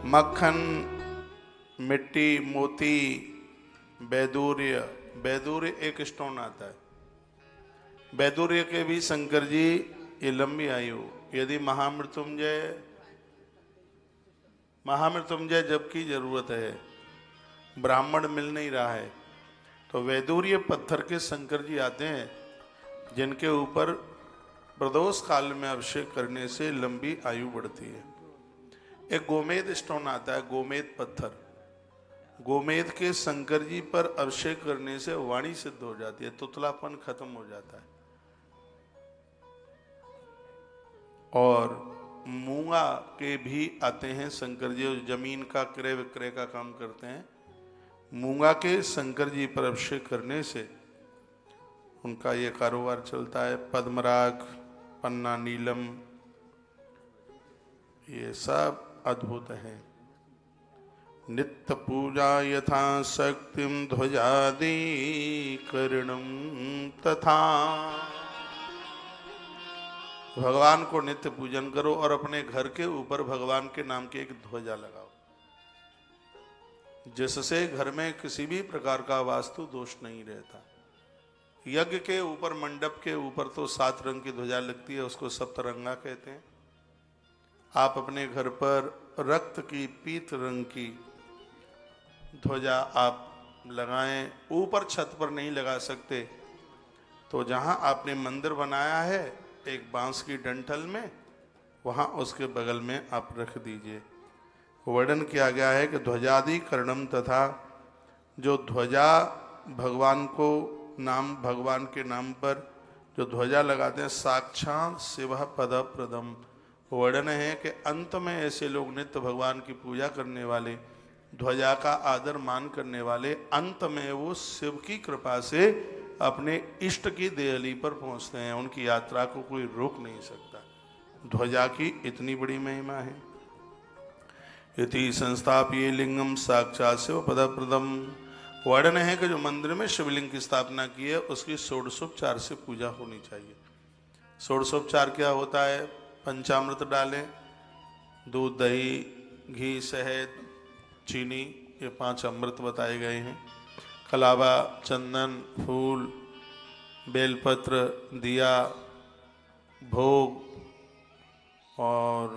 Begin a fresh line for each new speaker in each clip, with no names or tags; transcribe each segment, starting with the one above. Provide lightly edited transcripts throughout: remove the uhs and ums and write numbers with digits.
मक्खन, मिट्टी, मोती, बैदूर्य। बैदूर्य एक स्टोन आता है। बैदूर्य के भी शंकर जी ये लंबी आयु। यदि महामृत्युंजय जब की जरूरत है, ब्राह्मण मिल नहीं रहा है, तो वैदूर्य पत्थर के शंकर जी आते हैं, जिनके ऊपर प्रदोष काल में अभिषेक करने से लंबी आयु बढ़ती है। एक गोमेद स्टोन आता है, गोमेद पत्थर। गोमेद के शंकर जी पर अभिषेक करने से वाणी सिद्ध हो जाती है, तुतलापन खत्म हो जाता है। और मूंगा के भी आते हैं शंकर जी, जमीन का क्रय विक्रय का काम करते हैं। मूंगा के शंकर जी पर अभिषेक करने से उनका ये कारोबार चलता है। पद्मराग, पन्ना नीलम, ये सब अद्भुत है। नित्य पूजा यथा शक्तिम ध्वजादि करणम तथा। भगवान को नित्य पूजन करो और अपने घर के ऊपर भगवान के नाम की एक ध्वजा लगाओ, जिससे घर में किसी भी प्रकार का वास्तु दोष नहीं रहता। यज्ञ के ऊपर, मंडप के ऊपर तो 7 रंग की ध्वजा लगती है, उसको सप्तरंगा कहते हैं। आप अपने घर पर रक्त की, पीत रंग की ध्वजा आप लगाएं। ऊपर छत पर नहीं लगा सकते तो जहां आपने मंदिर बनाया है एक बांस की डंठल में, वहां उसके बगल में आप रख दीजिए। वर्णन किया गया है कि ध्वजादि कर्णम तथा, जो ध्वजा भगवान को भगवान के नाम पर जो ध्वजा लगाते हैं, साक्षात शिव पद प्रदम। वर्णन है कि अंत में ऐसे लोग, नित्य भगवान की पूजा करने वाले, ध्वजा का आदर मान करने वाले, अंत में वो शिव की कृपा से अपने इष्ट की देहली पर पहुंचते हैं। उनकी यात्रा को कोई रोक नहीं सकता। ध्वजा की इतनी बड़ी महिमा है। इति संस्थाप्य लिंगम साक्षात शिव पद प्रदम। वर्णन है कि जो मंदिर में शिवलिंग की स्थापना की है, उसकी षोडशोपचार से पूजा होनी चाहिए। षोडशोपचार क्या होता है? पंचामृत डालें, दूध, दही, घी, शहद, चीनी, ये 5 अमृत बताए गए हैं। कलावा, चंदन, फूल, बेलपत्र, दिया, भोग और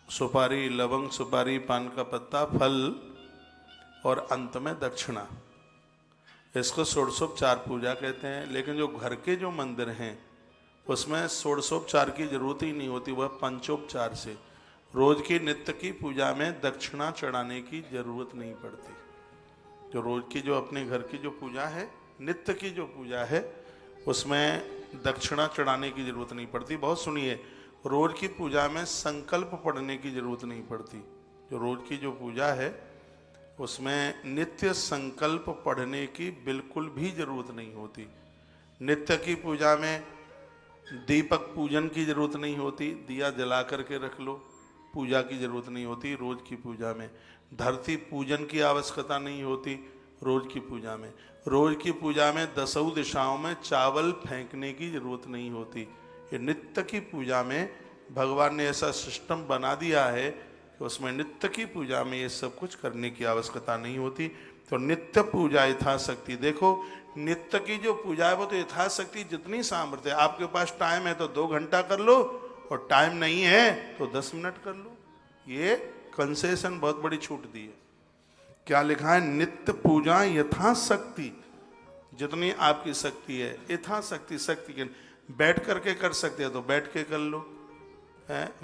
सुपारी, लवंग, सुपारी, पान का पत्ता, फल और अंत में दक्षिणा। इसको षोडशोपचार पूजा कहते हैं। लेकिन जो घर के जो मंदिर हैं उसमें षोडशोपचार की जरूरत ही नहीं होती, वह पंचोपचार से रोज की नित्य की पूजा में दक्षिणा चढ़ाने की जरूरत नहीं पड़ती। जो रोज की, जो अपने घर की जो पूजा है, नित्य की जो पूजा है, उसमें दक्षिणा चढ़ाने की जरूरत नहीं पड़ती। बहुत सुनिए, रोज की पूजा में संकल्प पढ़ने की जरूरत नहीं पड़ती। जो रोज की जो पूजा है उसमें नित्य संकल्प पढ़ने की बिल्कुल भी जरूरत नहीं होती। नित्य की पूजा में दीपक पूजन की जरूरत नहीं होती, दिया जला करके रख लो, पूजा की जरूरत नहीं होती। रोज की पूजा में धरती पूजन की आवश्यकता नहीं होती। रोज की पूजा में, रोज की पूजा में दसों दिशाओं में चावल फेंकने की जरूरत नहीं होती। ये नित्य की पूजा में भगवान ने ऐसा सिस्टम बना दिया है कि उसमें नित्य की पूजा में ये सब कुछ करने की आवश्यकता नहीं होती। तो नित्य पूजा यथाशक्ति, देखो नित्य की जो पूजा है वो तो यथाशक्ति जितनी सामर्थ्य है। आपके पास टाइम है तो 2 घंटा कर लो, और टाइम नहीं है तो 10 मिनट कर लो। ये कंसेशन बहुत बड़ी छूट दी है। क्या लिखा है? नित्य पूजा यथाशक्ति, जितनी आपकी शक्ति है यथाशक्ति। शक्ति के बैठ करके कर सकते हो तो बैठ के कर लो,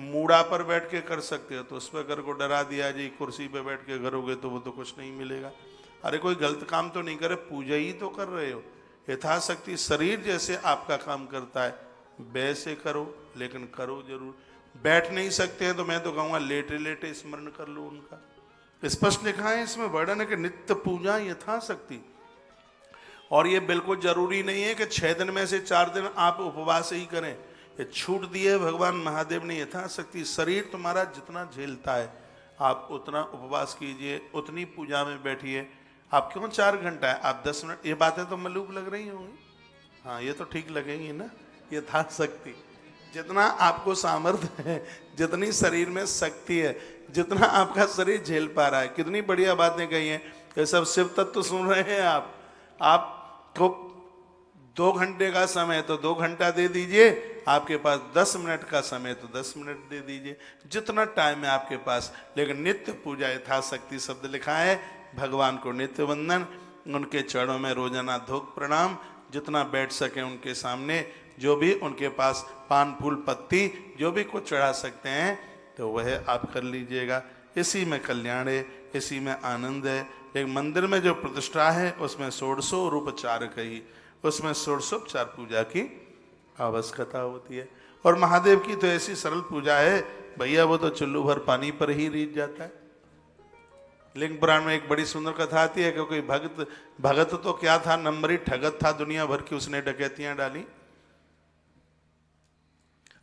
मूड़ा पर बैठ के कर सकते हो तो उस पर अगर को डरा दिया जी कुर्सी पे बैठ के करोगे तो वो तो कुछ नहीं मिलेगा। अरे कोई गलत काम तो नहीं करे, पूजा ही तो कर रहे हो। यथाशक्ति शरीर जैसे आपका काम करता है वैसे करो, लेकिन करो जरूर। बैठ नहीं सकते हैं तो मैं तो कहूँगा लेटे लेटे स्मरण कर लो उनका। स्पष्ट लिखा है इसमें, वर्णन है कि नित्य पूजा यथाशक्ति। और ये बिल्कुल जरूरी नहीं है कि 6 दिन में से 4 दिन आप उपवास ही करें। ये छूट दी है भगवान महादेव ने यथाशक्ति। शरीर तुम्हारा जितना झेलता है आप उतना उपवास कीजिए, उतनी पूजा में बैठिए। आप क्यों 4 घंटा है, आप 10 मिनट। ये बातें तो मलूक लग रही होंगी, हाँ ये तो ठीक लगेंगी ना, यथाशक्ति। जितना आपको सामर्थ्य है, जितनी शरीर में शक्ति है, जितना आपका शरीर झेल पा रहा है। कितनी बढ़िया बातें कही हैं। ये सब शिव तत्व सुन रहे हैं आप। आपको 2 घंटे का समय तो 2 घंटा दे दीजिए, आपके पास 10 मिनट का समय तो 10 मिनट दे दीजिए, जितना टाइम है आपके पास। लेकिन नित्य पूजा यथाशक्ति शब्द लिखा है। भगवान को नित्य वंदन, उनके चरणों में रोजाना धूप प्रणाम, जितना बैठ सके उनके सामने, जो भी उनके पास पान फूल पत्ती जो भी कुछ चढ़ा सकते हैं तो वह आप कर लीजिएगा। इसी में कल्याण है, इसी में आनंद है। एक मंदिर में जो प्रतिष्ठा है उसमें 16 उपचार कही, उसमें 16 पूजा की आवश्यकता होती है। और महादेव की तो ऐसी सरल पूजा है भैया, वो तो चुल्लू भर पानी पर ही रीझ जाता है। लिंग पुराण में एक बड़ी सुंदर कथा आती है कि कोई भगत तो क्या था, नंबरी ठगत था, दुनिया भर की उसने डकैतियां डाली।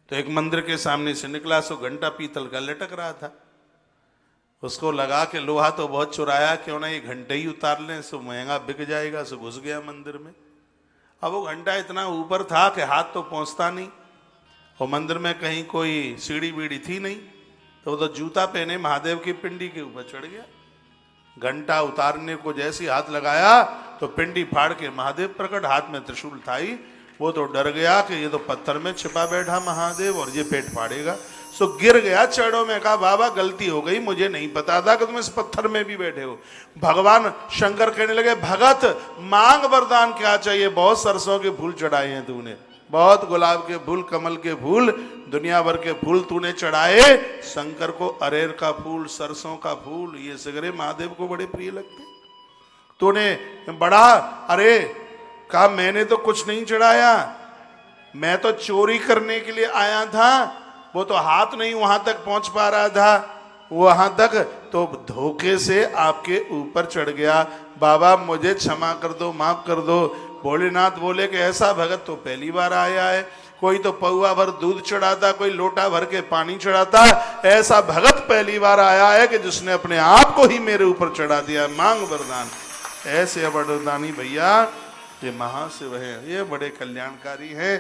तो एक मंदिर के सामने से निकला, सो घंटा पीतल का लटक रहा था। उसको लगा कि लोहा तो बहुत चुराया, क्यों ना ये घंटे ही उतार लें, सो महंगा बिक जाएगा। सो घुस गया मंदिर में। अब वो घंटा इतना ऊपर था कि हाथ तो पहुंचता नहीं, और मंदिर में कहीं कोई सीढ़ी बीड़ी थी नहीं, तो वो तो जूता पहने महादेव की पिंडी के ऊपर चढ़ गया। घंटा उतारने को जैसे हाथ लगाया तो पिंडी फाड़ के महादेव प्रकट, हाथ में त्रिशूल था ही। वो तो डर गया कि ये तो पत्थर में छिपा बैठा महादेव और ये पेट फाड़ेगा। सो गिर गया चरणों में, कहा बाबा गलती हो गई, मुझे नहीं पता था कि तुम इस पत्थर में भी बैठे हो। भगवान शंकर कहने लगे, भगत मांग वरदान क्या चाहिए? बहुत सरसों के फूल चढ़ाए हैं तूने, बहुत गुलाब के फूल, कमल के फूल, दुनिया भर के फूल तूने चढ़ाए। शंकर को अरेर का फूल, सरसों का फूल, ये सगरे महादेव को बड़े प्रिय लगते। तूने बड़ा अरे कहा, मैंने तो कुछ नहीं चढ़ाया, मैं तो चोरी करने के लिए आया था। वो तो हाथ नहीं वहां तक पहुंच पा रहा था, वहां तक तो धोखे से आपके ऊपर चढ़ गया। बाबा मुझे क्षमा कर दो, माफ कर दो। भोलेनाथ बोले कि ऐसा भगत तो पहली बार आया है। कोई तो पौवा भर दूध चढ़ाता, कोई लोटा भर के पानी चढ़ाता, ऐसा भगत पहली बार आया है कि जिसने अपने आप को ही मेरे ऊपर चढ़ा दिया। मांग वरदान। ऐसे वरदानी भैया ये महाशिव है, ये बड़े कल्याणकारी हैं।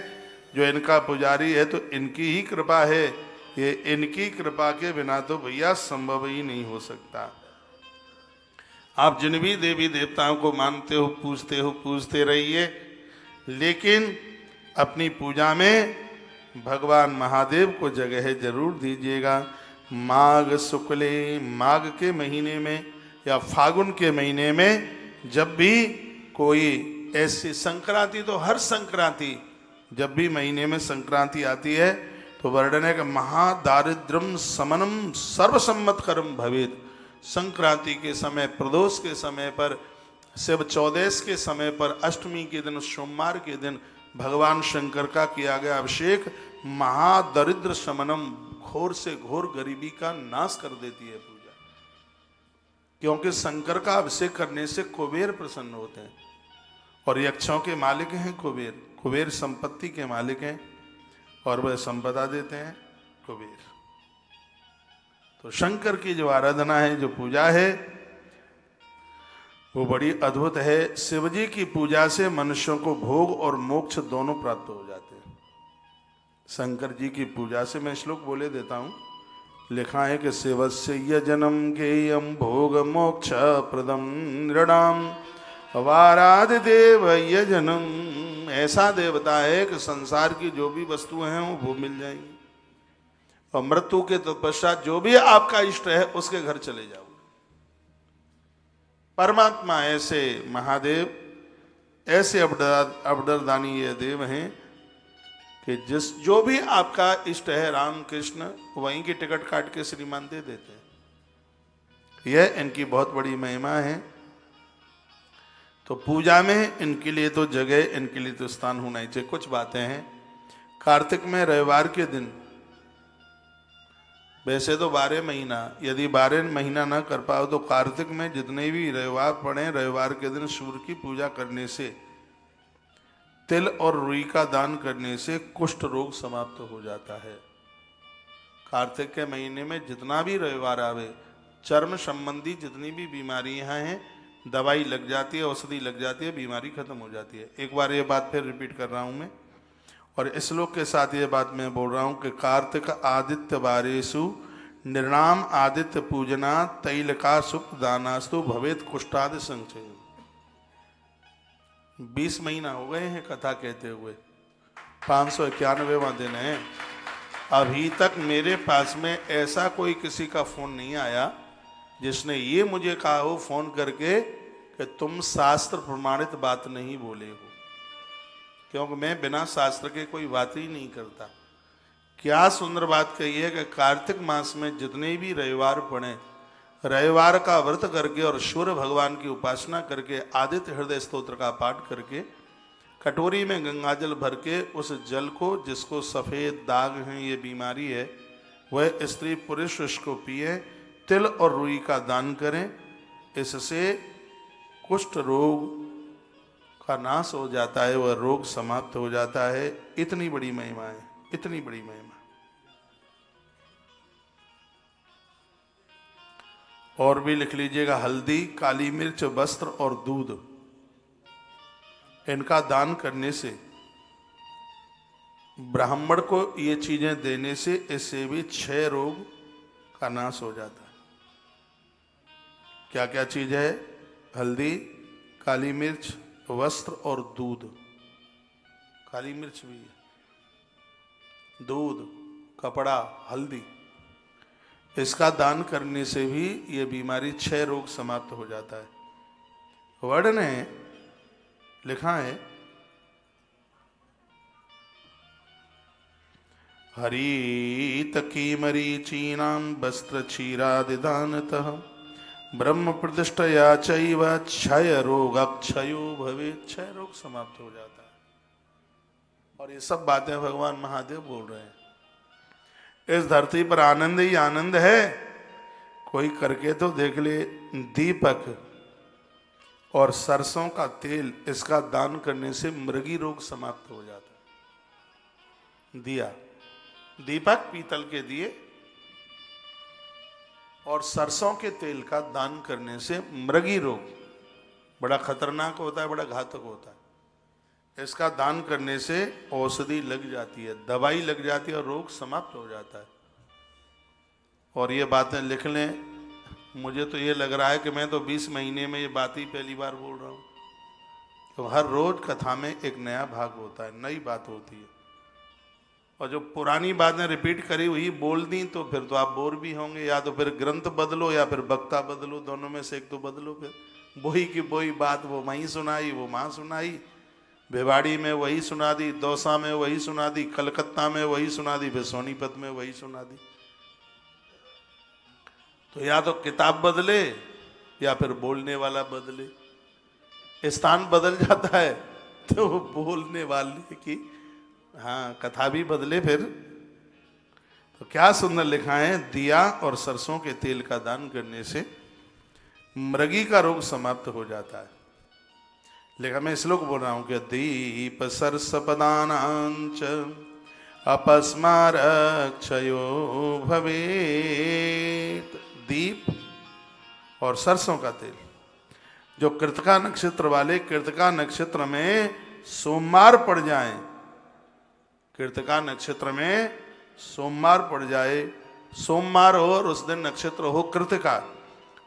जो इनका पुजारी है तो इनकी ही कृपा है, ये इनकी कृपा के बिना तो भैया संभव ही नहीं हो सकता। आप जिन भी देवी देवताओं को मानते हो, पूजते रहिए, लेकिन अपनी पूजा में भगवान महादेव को जगह जरूर दीजिएगा। माघ शुक्ले, माघ के महीने में या फागुन के महीने में जब भी कोई ऐसी संक्रांति, तो हर संक्रांति जब भी महीने में संक्रांति आती है तो वर्णन है कि महादारिद्रम समनम सर्वसम्मत कर्म भवेत। संक्रांति के समय, प्रदोष के समय पर, शिव चौदस के समय पर, अष्टमी के दिन, सोमवार के दिन भगवान शंकर का किया गया अभिषेक महादरिद्र शमनम, घोर से घोर गरीबी का नाश कर देती है पूजा। क्योंकि शंकर का अभिषेक करने से कुबेर प्रसन्न होते हैं, और यक्षों के मालिक हैं कुबेर। कुबेर संपत्ति के मालिक हैं और वह संपदा देते हैं कुबेर। तो शंकर की जो आराधना है, जो पूजा है, वो बड़ी अद्भुत है। शिवजी की पूजा से मनुष्यों को भोग और मोक्ष दोनों प्राप्त हो जाते हैं। शंकर जी की पूजा से, मैं श्लोक बोले देता हूँ, लिखा है कि शिवस्य यजनम गेयम भोग मोक्ष प्रदम नृणाम वाराध देव यजनम। ऐसा देवता है कि संसार की जो भी वस्तुएं हैं वो मिल जाएंगी, और मृत्यु के तत्पश्चात जो भी आपका इष्ट है उसके घर चले जाओ। परमात्मा ऐसे महादेव, ऐसे अबडरदानी ये देव हैं कि जो भी आपका इष्ट है, राम कृष्ण, वहीं की टिकट काट के श्रीमान दे देते हैं। यह इनकी बहुत बड़ी महिमा है। तो पूजा में इनके लिए तो जगह, इनके लिए तो स्थान होना ही चाहिए। कुछ बातें हैं। कार्तिक में रविवार के दिन, वैसे तो 12 महीना, यदि 12 महीना ना कर पाओ तो कार्तिक में जितने भी रविवार पड़े, रविवार के दिन सूर्य की पूजा करने से, तिल और रुई का दान करने से कुष्ठ रोग समाप्त हो जाता है। कार्तिक के महीने में जितना भी रविवार आवे, चर्म संबंधी जितनी भी बीमारियां हैं, दवाई लग जाती है, औषधि लग जाती है, बीमारी खत्म हो जाती है। एक बार ये बात फिर रिपीट कर रहा हूं मैं। और इस श्लोक के साथ ये बात मैं बोल रहा हूं कि कार्तिक आदित्य वारेषु निर्णाम आदित्य पूजना तैलका सुख दानास्तु भवेत कुष्ठादि संचय। 20 महीना हो गए हैं कथा कहते हुए, 591वां दिन है। अभी तक मेरे पास में ऐसा कोई किसी का फोन नहीं आया जिसने ये मुझे कहा हो फोन करके कि तुम शास्त्र प्रमाणित बात नहीं बोले हो, क्योंकि मैं बिना शास्त्र के कोई बात ही नहीं करता। क्या सुंदर बात कही है कि कार्तिक मास में जितने भी रविवार पड़े, रविवार का व्रत करके और सूर्य भगवान की उपासना करके आदित्य हृदय स्तोत्र का पाठ करके कटोरी में गंगाजल भर के उस जल को, जिसको सफ़ेद दाग हैं ये बीमारी है, वह स्त्री पुरुष उसको पिए, तिल और रुई का दान करें। इससे कुष्ठ रोग का नाश हो जाता है, वह रोग समाप्त हो जाता है। इतनी बड़ी महिमा है, इतनी बड़ी महिमा। और भी लिख लीजिएगा, हल्दी, काली मिर्च, वस्त्र और दूध, इनका दान करने से, ब्राह्मण को ये चीजें देने से, इससे भी 6 रोग का नाश हो जाता है। क्या क्या चीज है? हल्दी, काली मिर्च, वस्त्र और दूध। काली मिर्च भी है, दूध, कपड़ा, हल्दी, इसका दान करने से भी ये बीमारी 6 रोग समाप्त हो जाता है। वर्ड ने लिखा है, हरित कीमरीचीनाम वस्त्र क्षीरादिदानतः ब्रह्म प्रतिष्ठया चैव क्षय रोग क्षयो भवे। 6 रोग समाप्त हो जाता है। और ये सब बातें भगवान महादेव बोल रहे हैं। इस धरती पर आनंद ही आनंद है। कोई करके तो देख ले। दीपक और सरसों का तेल, इसका दान करने से मृगी रोग समाप्त हो जाता है। दिया, दीपक पीतल के दिए और सरसों के तेल का दान करने से मृगी रोग, बड़ा खतरनाक होता है, बड़ा घातक होता है, इसका दान करने से औषधि लग जाती है, दवाई लग जाती है और रोग समाप्त हो जाता है। और ये बातें लिख लें। मुझे तो ये लग रहा है कि मैं तो 20 महीने में ये बात ही पहली बार बोल रहा हूँ। तो हर रोज कथा में एक नया भाग होता है, नई बात होती है। और जो पुरानी बातें रिपीट करी हुई बोल दी तो फिर तो आप बोर भी होंगे। या तो फिर ग्रंथ बदलो या फिर वक्ता बदलो, दोनों में से एक तो बदलो। फिर वही की वही बात वो वहीं सुनाई, वो माँ सुनाई, भिवाड़ी में वही सुना दी, दौसा में वही सुना दी, कलकत्ता में वही सुना दी, फिर सोनीपत में वही सुना दी। तो या तो किताब बदले या फिर बोलने वाला बदले। स्थान बदल जाता है तो बोलने वाले की कथा भी बदले फिर। तो क्या सुंदर लिखा है, दिया और सरसों के तेल का दान करने से मृगी का रोग समाप्त हो जाता है। लेकिन मैं श्लोक बोल रहा हूं कि दीप सरसपदानांच अपस्मार क्षयो भवेत। दीप और सरसों का तेल, जो कृतिका नक्षत्र वाले, कृतिका नक्षत्र में सोमवार पड़ जाए, कृतिका नक्षत्र में सोमवार पड़ जाए, सोमवार हो और उस दिन नक्षत्र हो कृतिका,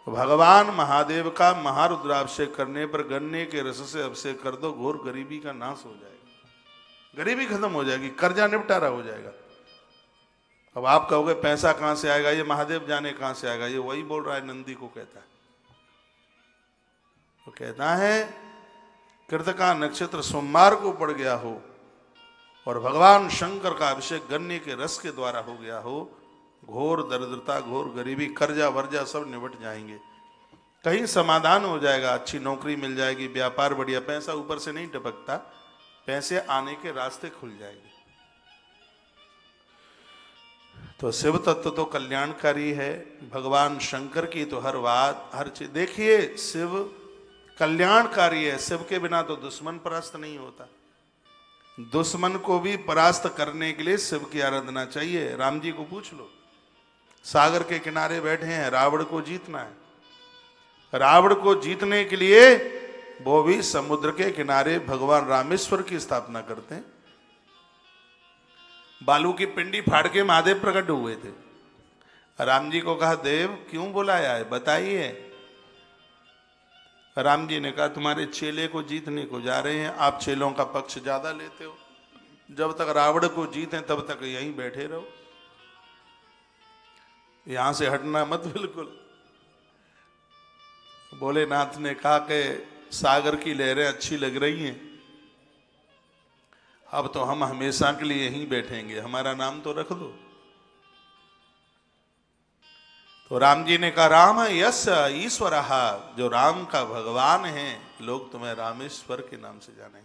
भगवान महादेव का महारुद्राभिषेक करने पर गन्ने के रस से अभिषेक कर दो, घोर गरीबी का नाश हो जाएगा, गरीबी खत्म हो जाएगी, कर्जा निपटारा हो जाएगा। अब आप कहोगे पैसा कहां से आएगा, ये महादेव जाने कहां से आएगा। ये वही बोल रहा है, नंदी को कहता है। तो कहता है कृतिका नक्षत्र सोमवार को पड़ गया हो और भगवान शंकर का अभिषेक गन्ने के रस के द्वारा हो गया हो, घोर दरिद्रता, घोर गरीबी, कर्जा वर्जा सब निबट जाएंगे, कहीं समाधान हो जाएगा, अच्छी नौकरी मिल जाएगी, व्यापार बढ़िया, पैसा ऊपर से नहीं टपकता, पैसे आने के रास्ते खुल जाएंगे। तो शिव तत्व तो कल्याणकारी है, भगवान शंकर की तो हर बात, हर चीज। देखिए शिव कल्याणकारी है, शिव के बिना तो दुश्मन परास्त नहीं होता। दुश्मन को भी परास्त करने के लिए शिव की आराधना चाहिए। राम जी को पूछ लो, सागर के किनारे बैठे हैं, रावण को जीतना है। रावण को जीतने के लिए वो भी समुद्र के किनारे भगवान रामेश्वर की स्थापना करते हैं। बालू की पिंडी फाड़ के महादेव प्रकट हुए थे। राम जी को कहा देव क्यों बुलाया है, बताइए। राम जी ने कहा तुम्हारे चेले को जीतने को जा रहे हैं, आप चेलों का पक्ष ज्यादा लेते हो, जब तक रावण को जीतें तब तक यहीं बैठे रहो, यहां से हटना मत बिल्कुल। भोलेनाथ ने कहा कि सागर की लहरें अच्छी लग रही हैं, अब तो हम हमेशा के लिए यहीं बैठेंगे, हमारा नाम तो रख दो। तो राम जी ने कहा राम यस ईश्वर, जो राम का भगवान है लोग तुम्हें रामेश्वर के नाम से जाने।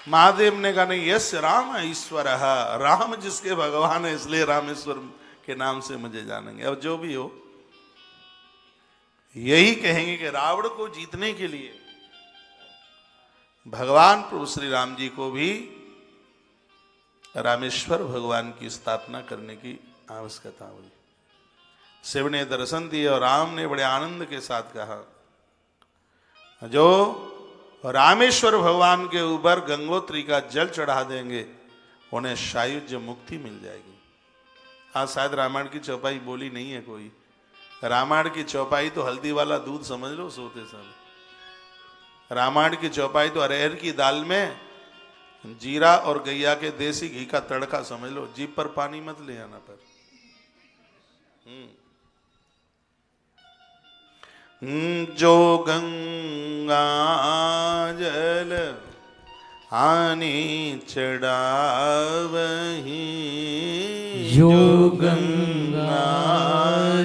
महादेव ने कहा नहीं, यस राम ईश्वर, राम जिसके भगवान है इसलिए रामेश्वर के नाम से मुझे जानेंगे। अब जो भी हो यही कहेंगे कि रावण को जीतने के लिए भगवान प्रभु श्री राम जी को भी रामेश्वर भगवान की स्थापना करने की आवश्यकता हुई। शिव ने दर्शन दिए और राम ने बड़े आनंद के साथ कहा जो रामेश्वर भगवान के ऊपर गंगोत्री का जल चढ़ा देंगे उन्हें सायुज्य मुक्ति मिल जाएगी। आज शायद रामायण की चौपाई बोली नहीं है कोई, रामायण की चौपाई तो हल्दी वाला दूध समझ लो सोते समय। रामायण की चौपाई तो अरहर की दाल में जीरा और गैया के देसी घी का तड़का समझ लो, जीभ पर पानी मत ले आना पर। जो गंगा जल आनी चढ़ावही,
जो गंगा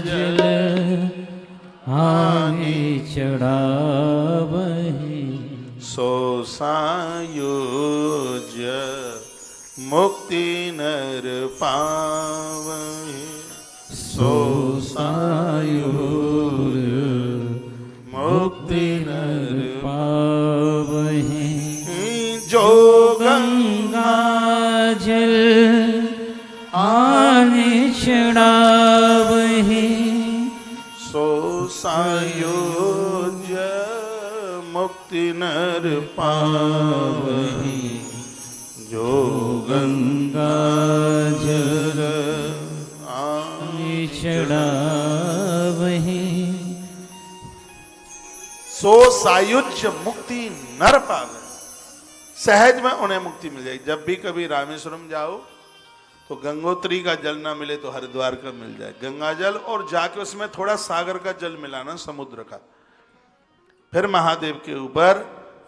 जल आनी चढ़ावही,
सो सायुज मुक्ति नर पावहि, सो सायुज मुक्ति नर
पावही।
जो
गंगा जल आने चढ़ावही,
सो सायुज मुक्ति नर पावहि, जो गंगा जल आने
चढ़ावही,
सो सायुज्य मुक्ति नर पावे। सहज में उन्हें मुक्ति मिल जाएगी। जब भी कभी रामेश्वरम जाओ तो गंगोत्री का जल ना मिले तो हरिद्वार का मिल जाए, गंगा जल, और जाके उसमें थोड़ा सागर का जल मिलाना, समुद्र का। फिर महादेव के ऊपर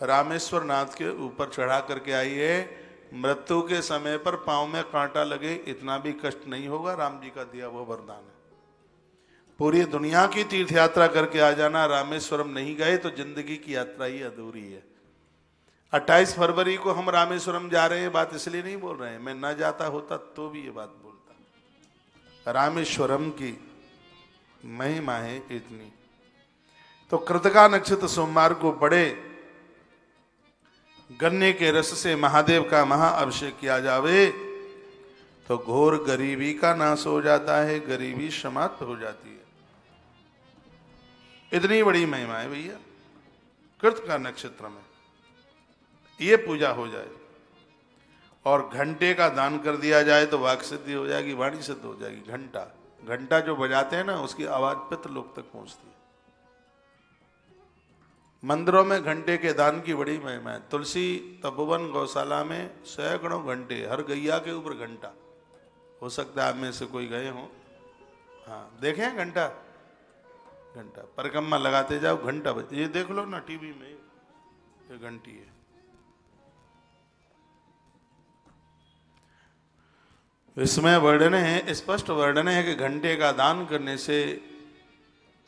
रामेश्वर नाथ के ऊपर चढ़ा करके आइए, मृत्यु के समय पर पांव में कांटा लगे इतना भी कष्ट नहीं होगा, राम जी का दिया वो वरदान है। पूरी दुनिया की तीर्थ यात्रा करके आ जाना, रामेश्वरम नहीं गए तो जिंदगी की यात्रा ही अधूरी है। 28 फरवरी को हम रामेश्वरम जा रहे हैं, बात इसलिए नहीं बोल रहे हैं, मैं ना जाता होता तो भी ये बात बोलता। रामेश्वरम की महिमा है इतनी। तो कृतिका नक्षत्र सोमवार को बड़े गन्ने के रस से महादेव का महाअभिषेक किया जावे तो घोर गरीबी का नाश हो जाता है, गरीबी समाप्त हो जाती है। इतनी बड़ी महिमा है भैया। कृतिका नक्षत्र में ये पूजा हो जाए और घंटे का दान कर दिया जाए तो वाक सिद्धि हो जाएगी, वाणी सिद्ध हो जाएगी। घंटा घंटा जो बजाते हैं ना उसकी आवाज पितृलोक तक पहुंचती है। मंदिरों में घंटे के दान की बड़ी महिमा है। तुलसी तपोवन गौशाला में सैकड़ों घंटे, हर गैया के ऊपर घंटा। हो सकता है आप में से कोई गए हो, हाँ देखें घंटा, घंटा परिक्रमा लगाते जाओ, घंटा बजे। ये देख लो ना टीवी में, ये घंटी है। इसमें वर्णन है, स्पष्ट वर्णन है कि घंटे का दान करने से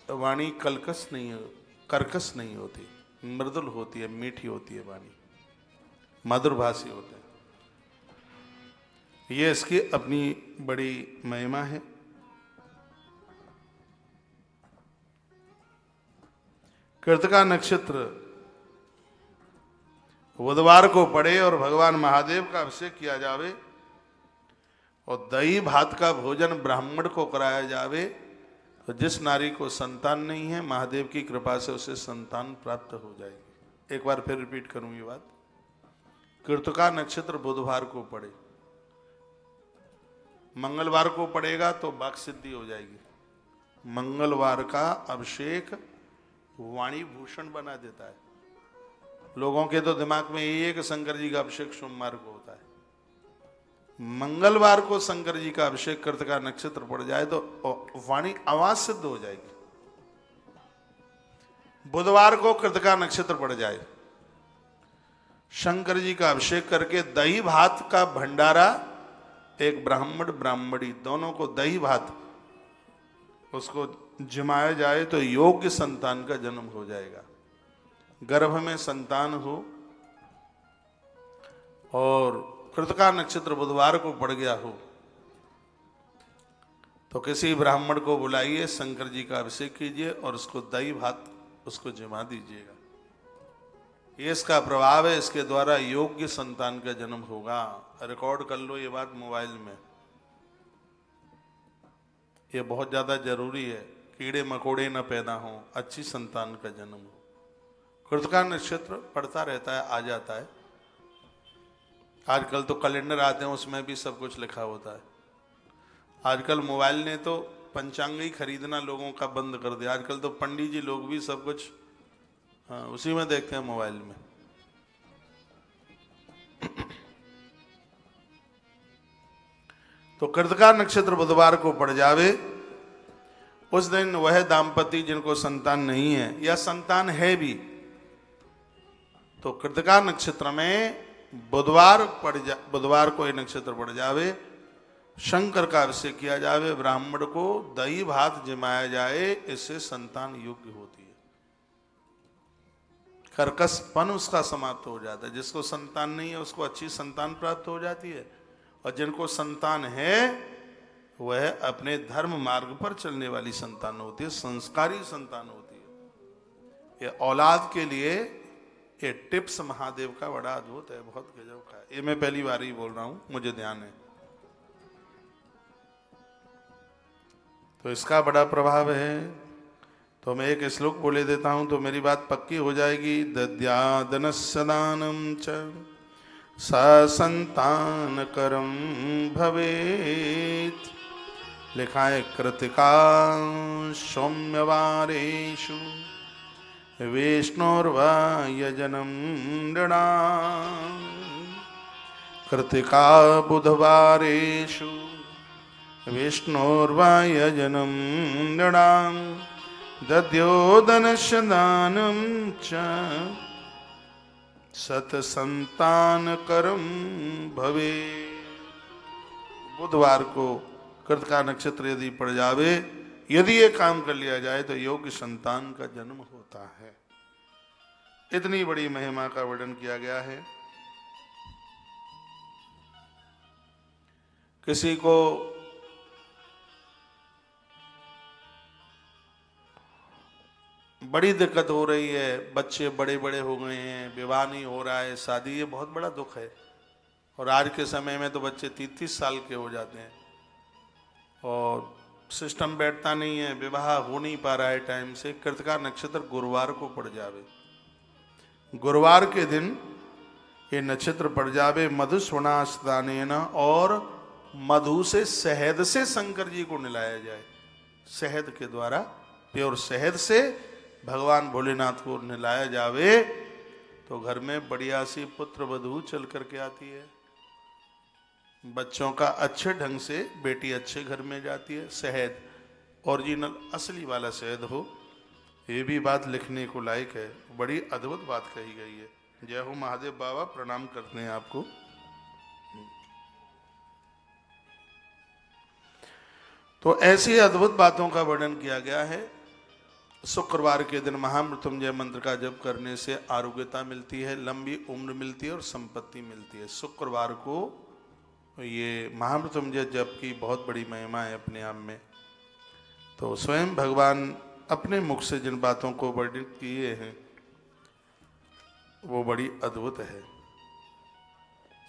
वाणी कर्कश नहीं होती, मृदुल होती है, मीठी होती है वाणी, मधुरभाषी होते हैं। ये इसकी अपनी बड़ी महिमा है। कृतिका नक्षत्र बुधवार को पड़े और भगवान महादेव का अभिषेक किया जावे और दही भात का भोजन ब्राह्मण को कराया जावे तो जिस नारी को संतान नहीं है महादेव की कृपा से उसे संतान प्राप्त हो जाएगी। एक बार फिर रिपीट करूं ये बात। कृतिका नक्षत्र बुधवार को पड़े, मंगलवार को पड़ेगा तो वाक सिद्धि हो जाएगी। मंगलवार का अभिषेक वाणी भूषण बना देता है। लोगों के तो दिमाग में यही है कि शंकर जी का अभिषेक सोमवार को होता है। मंगलवार को शंकर जी का अभिषेक कृतिका नक्षत्र पड़ जाए तो वाणी आवाज सिद्ध हो जाएगी। बुधवार को कृतिका नक्षत्र पड़ जाए, शंकर जी का अभिषेक करके दही भात का भंडारा, एक ब्राह्मण ब्राह्मणी दोनों को दही भात उसको जमाया जाए तो योग्य संतान का जन्म हो जाएगा। गर्भ में संतान हो और कृतिका नक्षत्र बुधवार को पड़ गया हो तो किसी ब्राह्मण को बुलाइए, शंकर जी का अभिषेक कीजिए और उसको दही भात उसको जमा दीजिएगा। ये इसका प्रभाव है, इसके द्वारा योग्य संतान का जन्म होगा। रिकॉर्ड कर लो ये बात मोबाइल में, ये बहुत ज्यादा जरूरी है। कीड़े मकोड़े न पैदा हो, अच्छी संतान का जन्म हो। कृतिका नक्षत्र पड़ता रहता है, आ जाता है। आजकल तो कैलेंडर आते हैं, उसमें भी सब कुछ लिखा होता है। आजकल मोबाइल ने तो पंचांग ही खरीदना लोगों का बंद कर दिया। आजकल तो पंडित जी लोग भी सब कुछ उसी में देखते हैं मोबाइल में। तो कृतिका नक्षत्र बुधवार को पड़ जावे, उस दिन वह दाम्पति जिनको संतान नहीं है या संतान है भी, तो कृतिका नक्षत्र में बुधवार को ये नक्षत्र पड़ जावे, शंकर का अभिषेक किया जावे, ब्राह्मण को दही भात जमाया जाए, इससे संतान योग्य होती है। कर्कशपन उसका समाप्त हो जाता है। जिसको संतान नहीं है उसको अच्छी संतान प्राप्त हो जाती है, और जिनको संतान है वह अपने धर्म मार्ग पर चलने वाली संतान होती है, संस्कारी संतान होती है। ये औलाद के लिए ये टिप्स महादेव का बड़ा अद्भुत है, बहुत गजब का है। ये मैं पहली बार ही बोल रहा हूं, मुझे ध्यान है। तो इसका बड़ा प्रभाव है। तो मैं एक श्लोक बोले देता हूं तो मेरी बात पक्की हो जाएगी। दद्यादनस्य दानं च ससंतानकरं भवेत्। लिखा है कृतिका सौम्यवारेषु विष्णोर्वा यजनं नृणाम्। कृतिका बुधवारेषु विष्णोर्वा यजनं नृणाम्। दद्योदनस्य दानं च सत्संतानकरं भवेत्। बुधवार को कृतिका नक्षत्र यदि पड़ जावे, यदि ये काम कर लिया जाए तो योग्य संतान का जन्म होता है। इतनी बड़ी महिमा का वर्णन किया गया है। किसी को बड़ी दिक्कत हो रही है, बच्चे बड़े बड़े हो गए हैं, विवाह नहीं हो रहा है, शादी, ये बहुत बड़ा दुख है। और आज के समय में तो बच्चे 30-30 साल के हो जाते हैं और सिस्टम बैठता नहीं है, विवाह हो नहीं पा रहा है टाइम से। कृतिका नक्षत्र गुरुवार को पड़ जावे, गुरुवार के दिन ये नक्षत्र पड़ जावे, मधुस्वना स्नानेन, और मधु से शहद से शंकर जी को नहलाया जाए। शहद के द्वारा, प्योर शहद से भगवान भोलेनाथ को नहलाया जावे तो घर में बढ़िया सी पुत्र वधू चल करके आती है। बच्चों का अच्छे ढंग से, बेटी अच्छे घर में जाती है। शहद ओरिजिनल असली वाला शहद हो, ये भी बात लिखने को लायक है। बड़ी अद्भुत बात कही गई है। जय हो महादेव बाबा, प्रणाम करते हैं आपको। तो ऐसी अद्भुत बातों का वर्णन किया गया है। शुक्रवार के दिन महामृत्युंजय मंत्र का जप करने से आरोग्यता मिलती है, लंबी उम्र मिलती है और संपत्ति मिलती है। शुक्रवार को ये महामृत्युंजय जप की बहुत बड़ी महिमा है अपने आप में। तो स्वयं भगवान अपने मुख से जिन बातों को वर्णित किए हैं वो बड़ी अद्भुत है।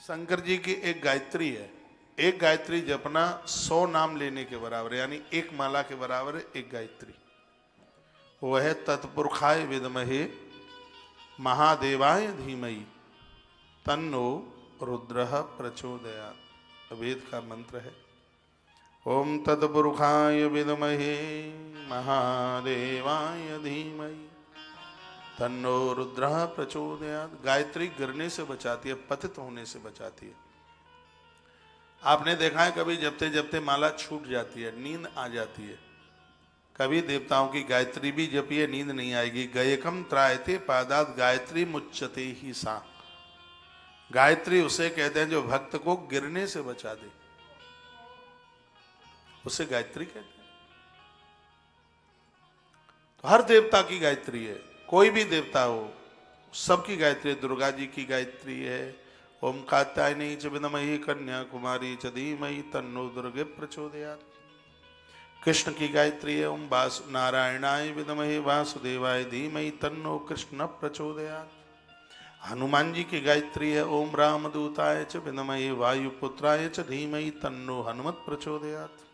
शंकर जी की एक गायत्री है, एक गायत्री जपना 100 नाम लेने के बराबर है, यानी एक माला के बराबर है एक गायत्री। वह है तत्पुरुषाय विद्महे महादेवाय धीमहि तन्नो रुद्रः प्रचोदयात्। वेद का मंत्र है। ओम तत्पुरुषाय विद्महे महादेवाय धीमहि तन्नो रुद्रः प्रचोदयात्। गायत्री गिरने से बचाती है, पतित होने से बचाती है। आपने देखा है कभी जपते जपते माला छूट जाती है, नींद आ जाती है। कभी देवताओं की गायत्री भी जपिए, नींद नहीं आएगी। गयकम त्रायते पादात गायत्री मुच्यते ही सा। गायत्री उसे कहते हैं जो भक्त को गिरने से बचा दे, उसे गायत्री कहते हैं। तो हर देवता की गायत्री है, कोई भी देवता हो सबकी गायत्री है। दुर्गा जी की गायत्री है। ओम कात्यायनी च विद्महे कन्याकुमारी च धीमहि तन्नो दुर्गे प्रचोदयात्। कृष्ण की गायत्री है। ओम नारायणाय विद्महे वासुदेवाय धीमहि तन्नो कृष्ण प्रचोदयात्। हनुमान जी की गायत्री है। ओम रामदूताय च विद्महे वायुपुत्राय च धीमहि तन्नो हनुमत प्रचोदयात्।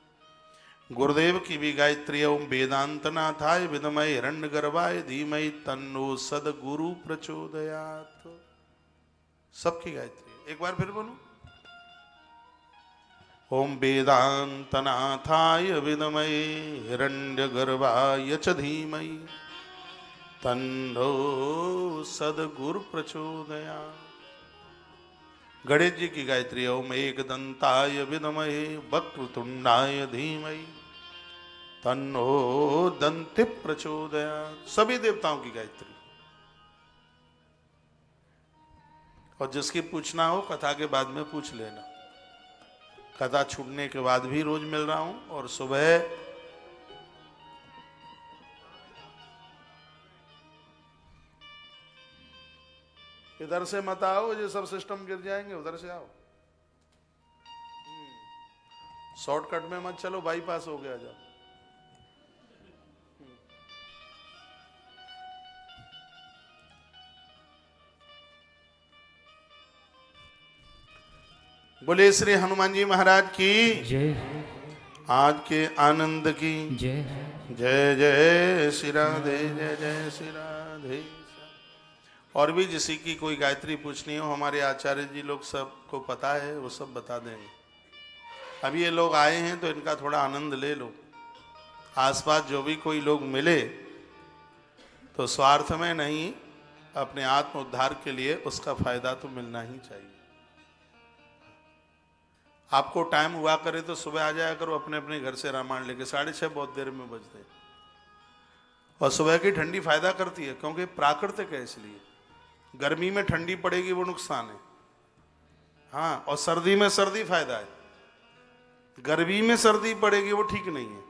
गुरुदेव की भी गायत्री है। ओम वेदांतनाथाय विद्महे हिरण्यगर्भाय धीमहि तन्नो सद्गुरु प्रचोदयात्। सबकी गायत्री है। एक बार फिर बोलूं। ओम वेदांतनाथाय विद्महे हिरण्यगर्भाय च धीमहि तन्नो सद्गुरु प्रचोदयात्। गणेश जी की गायत्री है। ओम एकदंताय विद्महे वक्रतुंडाय धीमहि तन्नो दंति प्रचोदयात्। सभी देवताओं की गायत्री। और जिसकी पूछना हो कथा के बाद में पूछ लेना। कथा छूटने के बाद भी रोज मिल रहा हूं और सुबह इधर से मत आओ, ये सब सिस्टम गिर जाएंगे, उधर से आओ। शॉर्टकट में मत चलो, बाईपास हो गया जाओ। बोले श्री हनुमान जी महाराज की
जय।
आज के आनंद की
जय।
जय जय श्री राधे, जय जय श्री राधे। और भी जिसी की कोई गायत्री पूछनी हो, हमारे आचार्य जी लोग सबको पता है, वो सब बता देंगे। अभी ये लोग आए हैं तो इनका थोड़ा आनंद ले लो। आसपास जो भी कोई लोग मिले तो स्वार्थ में नहीं, अपने आत्म उद्धार के लिए उसका फायदा तो मिलना ही चाहिए। आपको टाइम हुआ करे तो सुबह आ जाया करो अपने अपने घर से रामायण लेके। 6:30 बहुत देर में बजते हैं। और सुबह की ठंडी फायदा करती है, क्योंकि प्राकृतिक है, इसलिए गर्मी में ठंडी पड़ेगी वो नुकसान है। हाँ, और सर्दी में सर्दी फायदा है। गर्मी में सर्दी पड़ेगी वो ठीक नहीं है।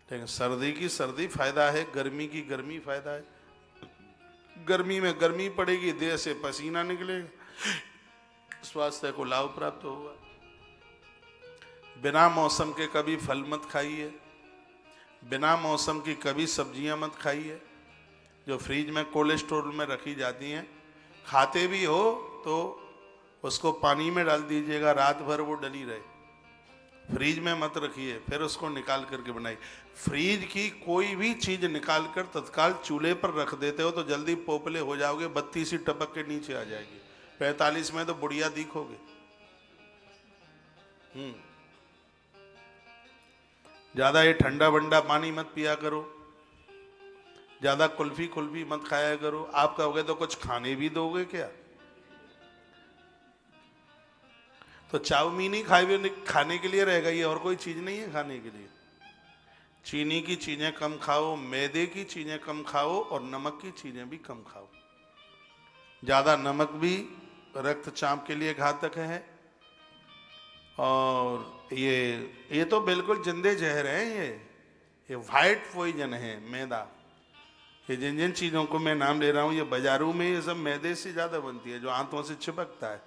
लेकिन सर्दी की सर्दी फायदा है, गर्मी की गर्मी फायदा है। गर्मी में गर्मी पड़ेगी, देह से पसीना निकलेगा, स्वास्थ्य को लाभ प्राप्त होगा। बिना मौसम के कभी फल मत खाइए, बिना मौसम की कभी सब्जियां मत खाइए जो फ्रिज में कोल्ड स्टोर में रखी जाती हैं। खाते भी हो तो उसको पानी में डाल दीजिएगा, रात भर वो डली रहे। फ्रिज में मत रखिए, फिर उसको निकाल करके बनाइए। फ्रिज की कोई भी चीज निकाल कर तत्काल चूल्हे पर रख देते हो तो जल्दी पोपले हो जाओगे, 32 टपक के नीचे आ जाएगी। 45 में तो बुढ़िया दिखोगे। ज्यादा ये ठंडा वंडा पानी मत पिया करो, ज्यादा कुल्फी कुल्फी मत खाया करो। आप कहोगे तो कुछ खाने भी दोगे क्या? तो चाउमीन ही खाने के लिए रहेगा, ये और कोई चीज नहीं है खाने के लिए। चीनी की चीजें कम खाओ, मैदे की चीजें कम खाओ और नमक की चीजें भी कम खाओ। ज्यादा नमक भी रक्तचाप के लिए घातक है। और ये तो बिल्कुल जिंदे जहर हैं। ये वाइट पॉइजन है, मैदा। ये जिन जिन चीजों को मैं नाम ले रहा हूं, ये बाजारों में ये सब मैदे से ज्यादा बनती है, जो आंतों से चिपकता है।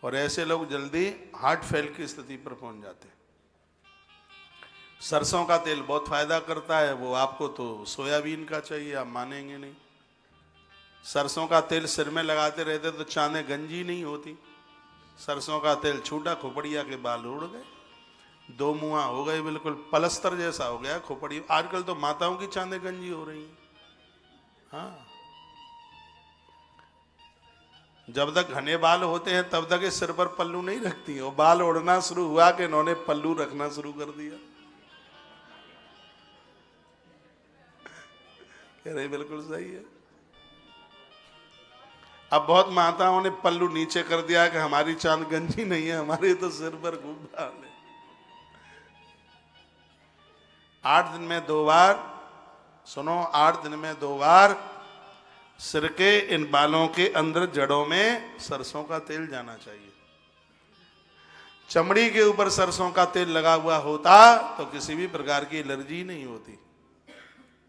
और ऐसे लोग जल्दी हार्ट फेल की स्थिति पर पहुंच जाते हैं। सरसों का तेल बहुत फायदा करता है, वो आपको तो सोयाबीन का चाहिए, आप मानेंगे नहीं। सरसों का तेल सिर में लगाते रहते तो चांदे गंजी नहीं होती। सरसों का तेल छूटा, खोपड़िया के बाल उड़ गए, 2 मुआ हो गए, बिल्कुल पलस्तर जैसा हो गया खोपड़ी। आजकल तो माताओं की चांदे गंजी हो रही हैं। हाँ, जब तक घने बाल होते हैं तब तक ये सिर पर पल्लू नहीं रखती, और बाल उड़ना शुरू हुआ कि इन्होंने पल्लू रखना शुरू कर दिया। कह रहे बिल्कुल सही है। अब बहुत माताओं ने पल्लू नीचे कर दिया कि हमारी चांद गंजी नहीं है, हमारे तो सिर पर खूब बाल है। 8 दिन में 2 बार, सुनो, 8 दिन में 2 बार सिर के इन बालों के अंदर जड़ों में सरसों का तेल जाना चाहिए। चमड़ी के ऊपर सरसों का तेल लगा हुआ होता तो किसी भी प्रकार की एलर्जी नहीं होती।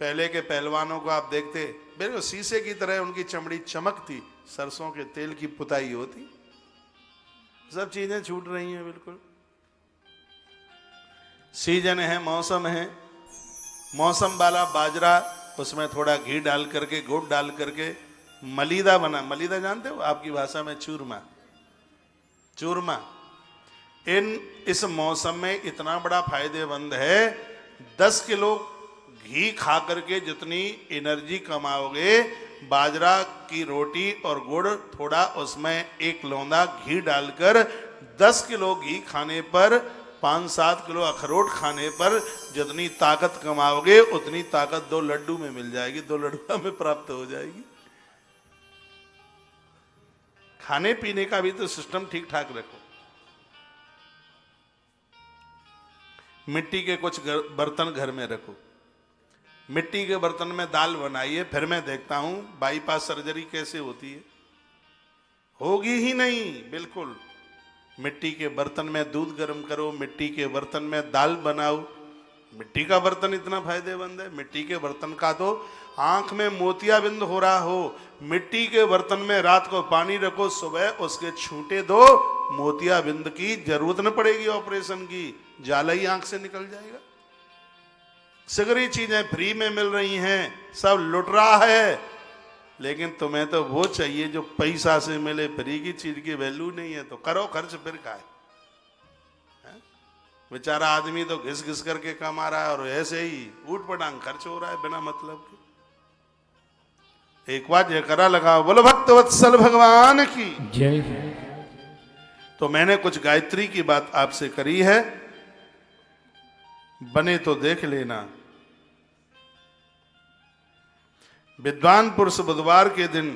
पहले के पहलवानों को आप देखते, बिल्कुल शीशे की तरह उनकी चमड़ी चमकती, सरसों के तेल की पुताई होती। सब चीजें छूट रही हैं बिल्कुल। सीजन है, मौसम है, मौसम वाला बाजरा, उसमें थोड़ा घी डाल करके, गुड़ डाल करके मलीदा बना, मलीदा जानते हो आपकी भाषा में चूरमा, चूरमा इस मौसम में इतना बड़ा फायदेमंद है। 10 किलो घी खा करके जितनी एनर्जी कमाओगे, बाजरा की रोटी और गुड़ थोड़ा उसमें 1 लौंदा घी डालकर 10 किलो घी खाने पर, 5-7 किलो अखरोट खाने पर जितनी ताकत कमाओगे उतनी ताकत 2 लड्डू में मिल जाएगी, 2 लड्डू में प्राप्त हो जाएगी। खाने पीने का भी तो सिस्टम ठीक ठाक रखो। मिट्टी के कुछ बर्तन घर में रखो, मिट्टी के बर्तन में दाल बनाइए। फिर मैं देखता हूं बाईपास सर्जरी कैसे होती है, होगी ही नहीं बिल्कुल। मिट्टी के बर्तन में दूध गर्म करो, मिट्टी के बर्तन में दाल बनाओ। मिट्टी का बर्तन इतना फायदेमंद है। मिट्टी के बर्तन का तो आंख में मोतियाबिंद हो रहा हो, मिट्टी के बर्तन में रात को पानी रखो, सुबह उसके छूटे दो, मोतियाबिंद की जरूरत न पड़ेगी ऑपरेशन की, जाला ही आंख से निकल जाएगा। सगरी चीजें फ्री में मिल रही हैं, सब लुट रहा है, लेकिन तुम्हें तो वो चाहिए जो पैसा से मिले। फ्री की चीज की वैल्यू नहीं है तो करो खर्च, फिर खाए। बेचारा आदमी तो घिस घिस करके कमा रहा है और ऐसे ही ऊट पटांग खर्च हो रहा है बिना मतलब के। एक बार जयकारा लगाओ, बोलो भक्त वत्सल भगवान की
जय।
तो मैंने कुछ गायत्री की बात आपसे करी है, बने तो देख लेना। विद्वान पुरुष बुधवार के दिन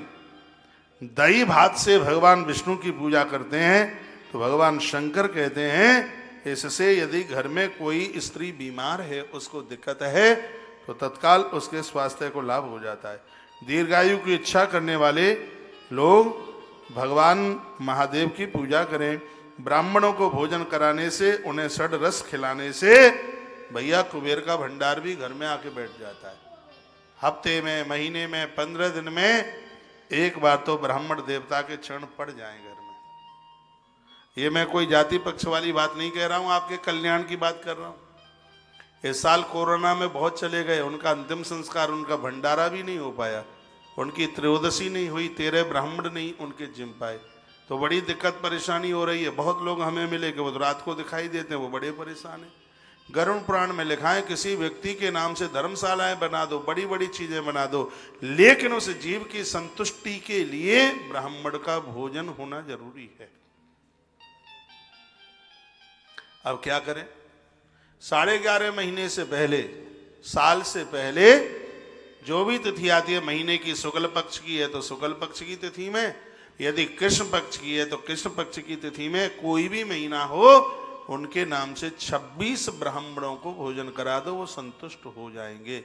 दही भात से भगवान विष्णु की पूजा करते हैं तो भगवान शंकर कहते हैं इससे यदि घर में कोई स्त्री बीमार है, उसको दिक्कत है, तो तत्काल उसके स्वास्थ्य को लाभ हो जाता है। दीर्घायु की इच्छा करने वाले लोग भगवान महादेव की पूजा करें। ब्राह्मणों को भोजन कराने से, उन्हें षड रस खिलाने से भैया कुबेर का भंडार भी घर में आके बैठ जाता है। हफ्ते में, महीने में, 15 दिन में एक बार तो ब्राह्मण देवता के चरण पड़ जाएं घर में। ये मैं कोई जाति पक्ष वाली बात नहीं कह रहा हूं, आपके कल्याण की बात कर रहा हूं। इस साल कोरोना में बहुत चले गए, उनका अंतिम संस्कार, उनका भंडारा भी नहीं हो पाया, उनकी त्रयोदशी नहीं हुई, 13 ब्राह्मण नहीं उनके जिम पाए, तो बड़ी दिक्कत परेशानी हो रही है। बहुत लोग हमें मिले कि वो रात को दिखाई देते हैं, वो बड़े परेशान हैं। गरुड़ पुराण में लिखा है किसी व्यक्ति के नाम से धर्मशालाएं बना दो, बड़ी बड़ी चीजें बना दो, लेकिन उस जीव की संतुष्टि के लिए ब्राह्मण का भोजन होना जरूरी है। अब क्या करें, 11.5 महीने से पहले, साल से पहले जो भी तिथि आती है, महीने की शुक्ल पक्ष की है तो शुक्ल पक्ष की तिथि में, यदि कृष्ण पक्ष की है तो कृष्ण पक्ष की तिथि में, कोई भी महीना हो, उनके नाम से 26 ब्राह्मणों को भोजन करा दो, वो संतुष्ट हो जाएंगे।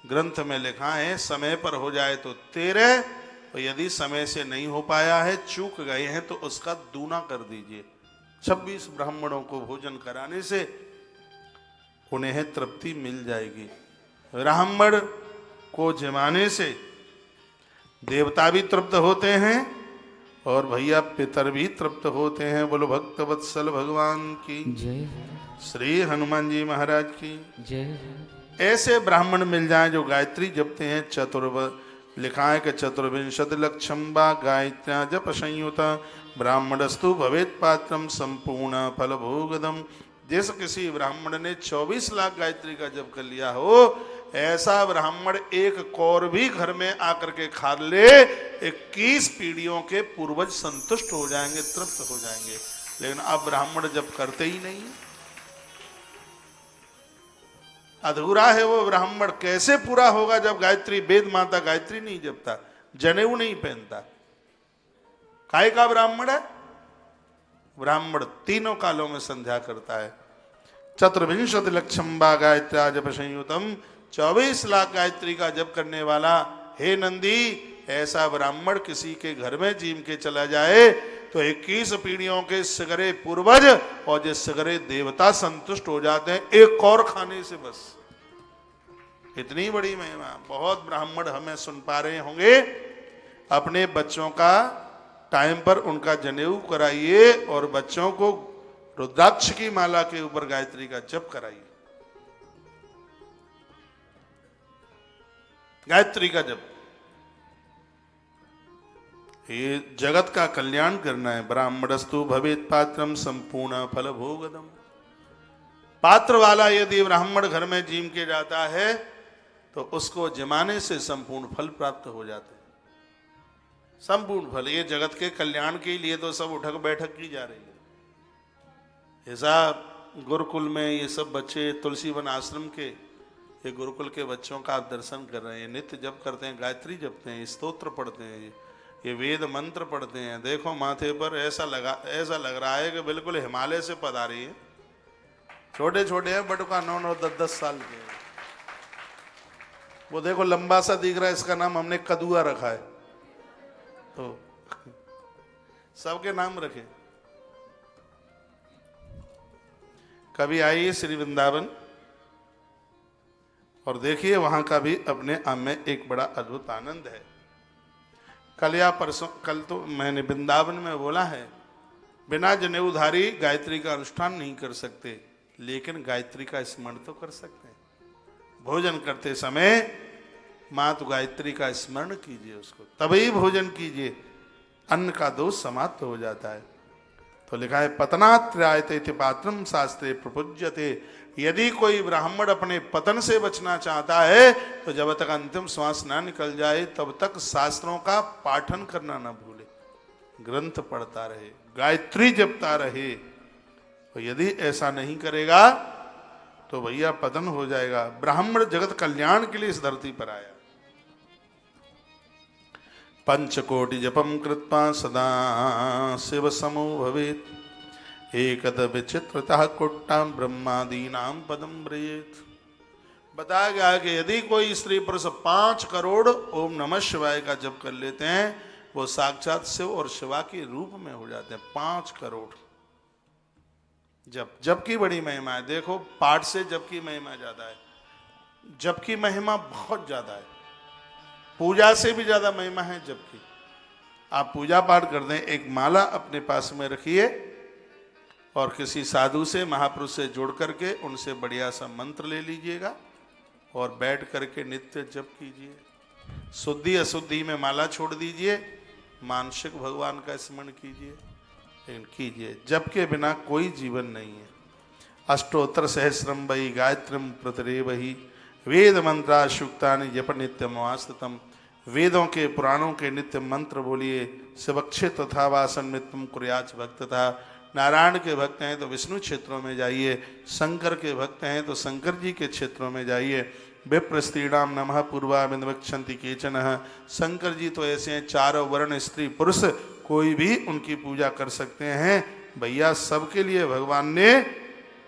ग्रंथ में लिखा है समय पर हो जाए तो 13, और यदि समय से नहीं हो पाया है, चूक गए हैं, तो उसका दूना कर दीजिए। 26 ब्राह्मणों को भोजन कराने से उन्हें तृप्ति मिल जाएगी। ब्राह्मण को जमाने से देवता भी तृप्त होते हैं और भैया पितर भी तृप्त होते हैं। बोलो भक्त वत्सल भगवान की
जय।
श्री हनुमान जी महाराज की
जय।
ऐसे ब्राह्मण मिल जाएं जो गायत्री जपते हैं। लिखा है कि 24 लक्षम वा गायत्र्या जप संयुता ब्राह्मणस्तु भवेत पात्रम संपूर्ण फल भोगदम। जिस किसी ब्राह्मण ने 24 लाख गायत्री का जप कर लिया हो, ऐसा ब्राह्मण एक कौर भी घर में आकर के खा ले, 21 पीढ़ियों के पूर्वज संतुष्ट हो जाएंगे, तृप्त हो जाएंगे। लेकिन अब ब्राह्मण जब करते ही नहीं है, अधूरा है वो ब्राह्मण। कैसे पूरा होगा जब गायत्री, वेद माता गायत्री नहीं जपता, जनेऊ नहीं पहनता? काय का ब्राह्मण है? ब्राह्मण तीनों कालों में संध्या करता है। 24 लक्षम बा गायत्र्या जप संयुतम, 24 लाख गायत्री का जप करने वाला, हे नंदी, ऐसा ब्राह्मण किसी के घर में जीम के चला जाए तो 21 पीढ़ियों के सगरे पूर्वज और जो सगरे देवता संतुष्ट हो जाते हैं एक और खाने से। बस इतनी बड़ी महिमा। बहुत ब्राह्मण हमें सुन पा रहे होंगे, अपने बच्चों का टाइम पर उनका जनेऊ कराइए और बच्चों को रुद्राक्ष की माला के ऊपर गायत्री का जप कराइए। गायत्री का जप ये जगत का कल्याण करना है। ब्राह्मणस्तु भवेत पात्रम संपूर्ण फल भोगदम। पात्र वाला यदि ब्राह्मण घर में जीम के जाता है तो उसको जमाने से संपूर्ण फल प्राप्त हो जाते हैं। संपूर्ण फल, ये जगत के कल्याण के लिए तो सब उठक बैठक की जा रही है। ऐसा गुरुकुल में ये सब बच्चे तुलसीवन आश्रम के, ये गुरुकुल के बच्चों का आप दर्शन कर रहे हैं, नित्य जप करते हैं, गायत्री जपते हैं, स्तोत्र पढ़ते हैं, ये वेद मंत्र पढ़ते हैं। देखो माथे पर ऐसा लग रहा है कि बिल्कुल हिमालय से पधारी है। छोटे छोटे हैं, बटुका 9-9, 10-10 साल के। वो देखो लंबा सा दिख रहा है, इसका नाम हमने कदुआ रखा है। तो सबके नाम रखे। कभी आइए श्री वृंदावन और देखिए, वहां का भी अपने आप में एक बड़ा अद्भुत आनंद है। कल या परसों, कल तो मैंने वृंदावन में बोला है, बिना जनेऊधारी गायत्री का अनुष्ठान नहीं कर सकते, लेकिन गायत्री का स्मरण तो कर सकते हैं। भोजन करते समय मातु गायत्री का स्मरण कीजिए, उसको तभी भोजन कीजिए, अन्न का दोष समाप्त हो जाता है। तो लिखा है पतनात्र्यायते पात्रम शास्त्रे प्रपूज्यते। यदि कोई ब्राह्मण अपने पतन से बचना चाहता है तो जब तक अंतिम श्वास ना निकल जाए तब तक शास्त्रों का पाठन करना ना भूले, ग्रंथ पढ़ता रहे, गायत्री जपता रहे। तो यदि ऐसा नहीं करेगा तो भैया पतन हो जाएगा। ब्राह्मण जगत कल्याण के लिए इस धरती पर आया। पंचकोटि जपम कृत्वा सदा शिव समो भवेत, एकद विचित्रतः कुट्टाम ब्रह्मादीनाम पदम ब्रजेत। बताया गया कि यदि कोई स्त्री पुरुष 5 करोड़ ओम नमः शिवाय का जप कर लेते हैं, वो साक्षात शिव और शिवा के रूप में हो जाते हैं। 5 करोड़ जप की बड़ी महिमा है। देखो पाठ से जप की महिमा ज्यादा है, जप की महिमा बहुत ज्यादा है, पूजा से भी ज्यादा महिमा है जप की। आप पूजा पाठ कर दें, एक माला अपने पास में रखिए और किसी साधु से, महापुरुष से जोड़ करके उनसे बढ़िया सा मंत्र ले लीजिएगा और बैठ करके नित्य जप कीजिए। शुद्धि अशुद्धि में माला छोड़ दीजिए, मानसिक भगवान का स्मरण कीजिए, लेकिन कीजिए। जप के बिना कोई जीवन नहीं है। अष्टोत्तर सहस्रम वही गायत्रम प्रतिरेवही, वेद मंत्रा सूक्तानि जप नित्यमवास्ततम। वेदों के पुराणों के नित्य मंत्र बोलिए। शिवक्षेत्र तथा वासन मित्रम कुर्याच भक्त था। नारायण के भक्त हैं तो विष्णु क्षेत्रों में जाइए, शंकर के भक्त हैं तो शंकर जी के क्षेत्रों में जाइए। विप्रस्त्रीणाम नमः पूर्वा विंदवक्षन्ति केचन। शंकर जी तो ऐसे हैं, चारों वर्ण स्त्री पुरुष कोई भी उनकी पूजा कर सकते हैं। भैया सबके लिए भगवान ने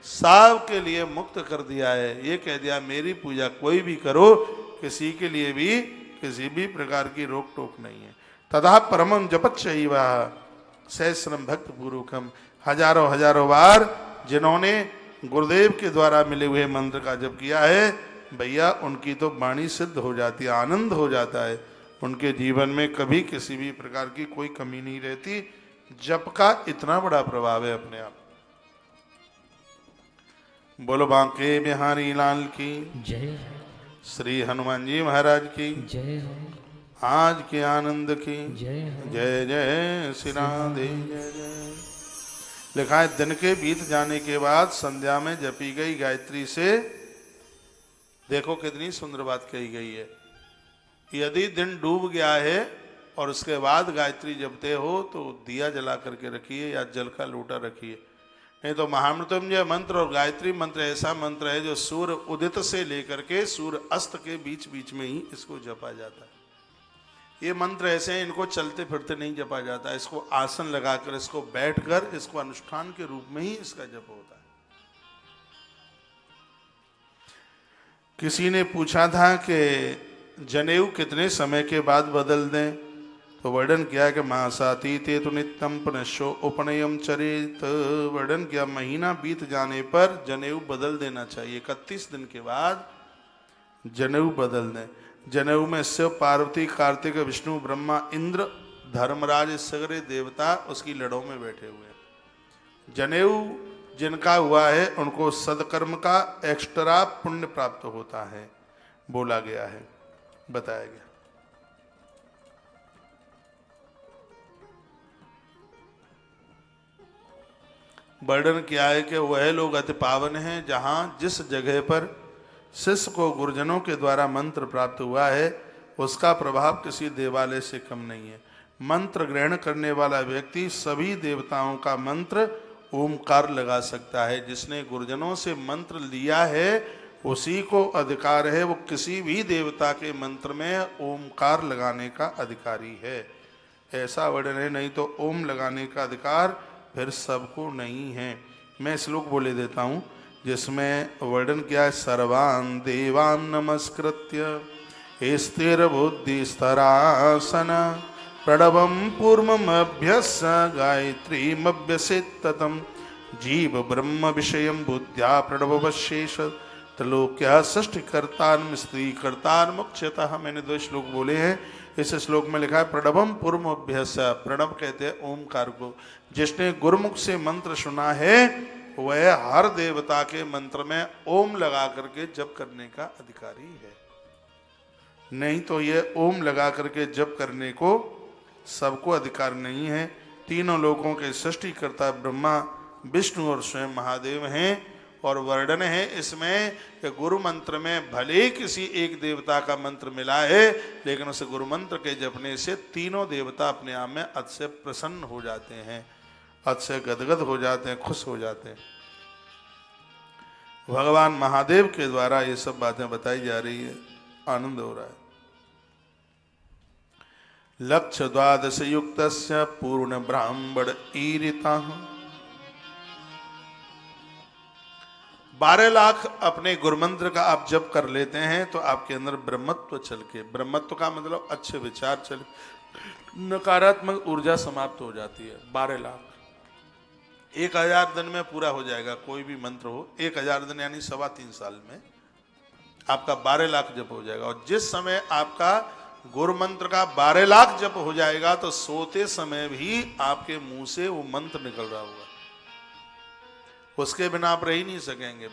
सब के लिए मुक्त कर दिया है। ये कह दिया मेरी पूजा कोई भी करो, किसी के लिए भी किसी भी प्रकार की रोक टोक नहीं है। तथा परमं जपच्चैवा सहस्रम भक्त पूर्वकम। हजारों बार जिन्होंने गुरुदेव के द्वारा मिले हुए मंत्र का जप किया है, भैया उनकी तो वाणी सिद्ध हो जाती है, आनंद हो जाता है। उनके जीवन में कभी किसी भी प्रकार की कोई कमी नहीं रहती। जप का इतना बड़ा प्रभाव है अपने आप। बोलो बांके बिहारी लाल की
जय,
श्री हनुमान जी महाराज की
जय हो,
आज के आनंद की
जय हो।
जय जय श्री राधे जय जय। लिखा है दिन के बीत जाने के बाद संध्या में जपी गई गायत्री से देखो कितनी सुंदर बात कही गई है। यदि दिन डूब गया है और उसके बाद गायत्री जपते हो तो दिया जला करके रखिए या जल का लोटा रखिए। नहीं तो महामृत्युंजय मंत्र और गायत्री मंत्र ऐसा मंत्र है जो सूर्य उदित से लेकर के सूर्य अस्त के बीच बीच में ही इसको जपा जाता है। ये मंत्र ऐसे हैं, इनको चलते फिरते नहीं जपा जाता, इसको आसन लगाकर, इसको बैठकर, इसको अनुष्ठान के रूप में ही इसका जप होता है। किसी ने पूछा था कि जनेऊ कितने समय के बाद बदल दें, तो वर्णन किया कि मासातीते तो नित्यम पुनश्यो उपनयम चरित। वर्णन किया महीना बीत जाने पर जनेऊ बदल देना चाहिए। 31 दिन के बाद जनेऊ बदल दें। जनेऊ में शिव, पार्वती, कार्तिक, विष्णु, ब्रह्मा, इंद्र, धर्मराज सगरे देवता उसकी लड़ों में बैठे हुए हैं। जनेऊ जिनका हुआ है उनको सदकर्म का एक्स्ट्रा पुण्य प्राप्त होता है, बोला गया है, बताया गया। वर्णन किया है कि वह लोग अति पावन हैं जहां जिस जगह पर शिष्य को गुरुजनों के द्वारा मंत्र प्राप्त हुआ है उसका प्रभाव किसी देवालय से कम नहीं है। मंत्र ग्रहण करने वाला व्यक्ति सभी देवताओं का मंत्र ओमकार लगा सकता है। जिसने गुरुजनों से मंत्र लिया है उसी को अधिकार है, वो किसी भी देवता के मंत्र में ओमकार लगाने का अधिकारी है, ऐसा वर्णन है। नहीं तो ओम लगाने का अधिकार फिर सबको नहीं है। मैं श्लोक बोले देता हूँ जिसमें वर्णन किया है। सर्वान् देवान् नमस्कृत्य स्थिर बुद्धि स्तरासन प्रणवम पूर्वमभ्यस्य गायत्रीमभ्यसेत् ततं जीव ब्रह्म विषयं बुद्ध्या प्रणववशेष त्रिलोक्या षष्टिकर्तान् स्त्रीकर्तान् मुख्यतः। मैंने 2 श्लोक बोले हैं। इस श्लोक में लिखा है प्रणवम पूर्वमभ्यस्य, प्रणव कहते हैं ओमकार को। जिसने गुरुमुख से मंत्र सुना है वह हर देवता के मंत्र में ओम लगा करके जप करने का अधिकारी है। नहीं तो ये ओम लगा करके जप करने को सबको अधिकार नहीं है। तीनों लोकों के सृष्टिकर्ता ब्रह्मा, विष्णु और स्वयं महादेव हैं। और वर्णन है इसमें कि गुरु मंत्र में भले किसी एक देवता का मंत्र मिला है लेकिन उस गुरु मंत्र के जपने से तीनों देवता अपने आप में अत से प्रसन्न हो जाते हैं, अत से गदगद हो जाते हैं, खुश हो जाते हैं। भगवान महादेव के द्वारा ये सब बातें बताई जा रही है, आनंद हो रहा है। लक्ष्य 12 युक्तस्य पूर्ण ब्राह्मण ईरिता 12 लाख अपने गुरुमंत्र का आप जप कर लेते हैं तो आपके अंदर ब्रह्मत्व चल के, ब्रह्मत्व का मतलब अच्छे विचार चल, नकारात्मक ऊर्जा समाप्त हो जाती है। 12 लाख 1000 दिन में पूरा हो जाएगा। कोई भी मंत्र हो 1000 दिन यानी 3.25 साल में आपका 12 लाख जप हो जाएगा। और जिस समय आपका गुरु मंत्र का 12 लाख जप हो जाएगा तो सोते समय भी आपके मुंह से वो मंत्र निकल रहा होगा, उसके बिना आप रह ही नहीं सकेंगे।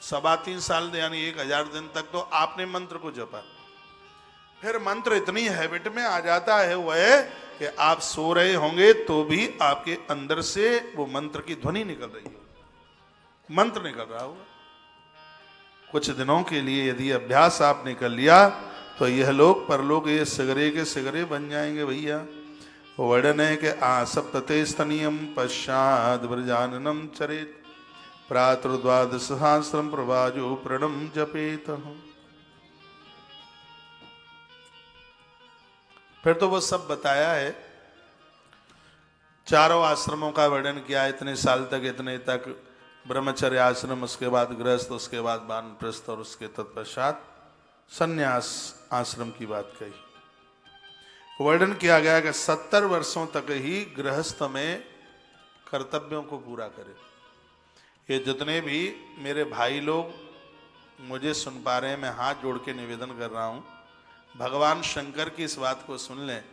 3.25 साल यानी 1000 दिन तक तो आपने मंत्र को जपा, फिर मंत्र इतनी हैबिट में आ जाता है वह कि आप सो रहे होंगे तो भी आपके अंदर से वो मंत्र की ध्वनि निकल रही होगी, मंत्र निकल रहा होगा। कुछ दिनों के लिए यदि अभ्यास आपने कर लिया तो यह लोग परलोक ये सिगरे के सिगरे बन जाएंगे भैया। वर्णन है कि आसप्तते स्तनीयम पश्चाद व्रजाननम चरेत प्रातर्द्वादश सहस्रम प्रवाजो प्रणम जपेत। फिर तो वो सब बताया है, चारों आश्रमों का वर्णन किया। इतने साल तक, इतने तक ब्रह्मचर्य आश्रम, उसके बाद गृहस्थ, उसके बाद वानप्रस्थ और उसके तत्पश्चात संन्यास आश्रम की बात कही। वर्णन किया गया कि 70 वर्षों तक ही गृहस्थ में कर्तव्यों को पूरा करे। ये जितने भी मेरे भाई लोग मुझे सुन पा रहे हैं, मैं हाथ जोड़ के निवेदन कर रहा हूँ, भगवान शंकर की इस बात को सुन लें।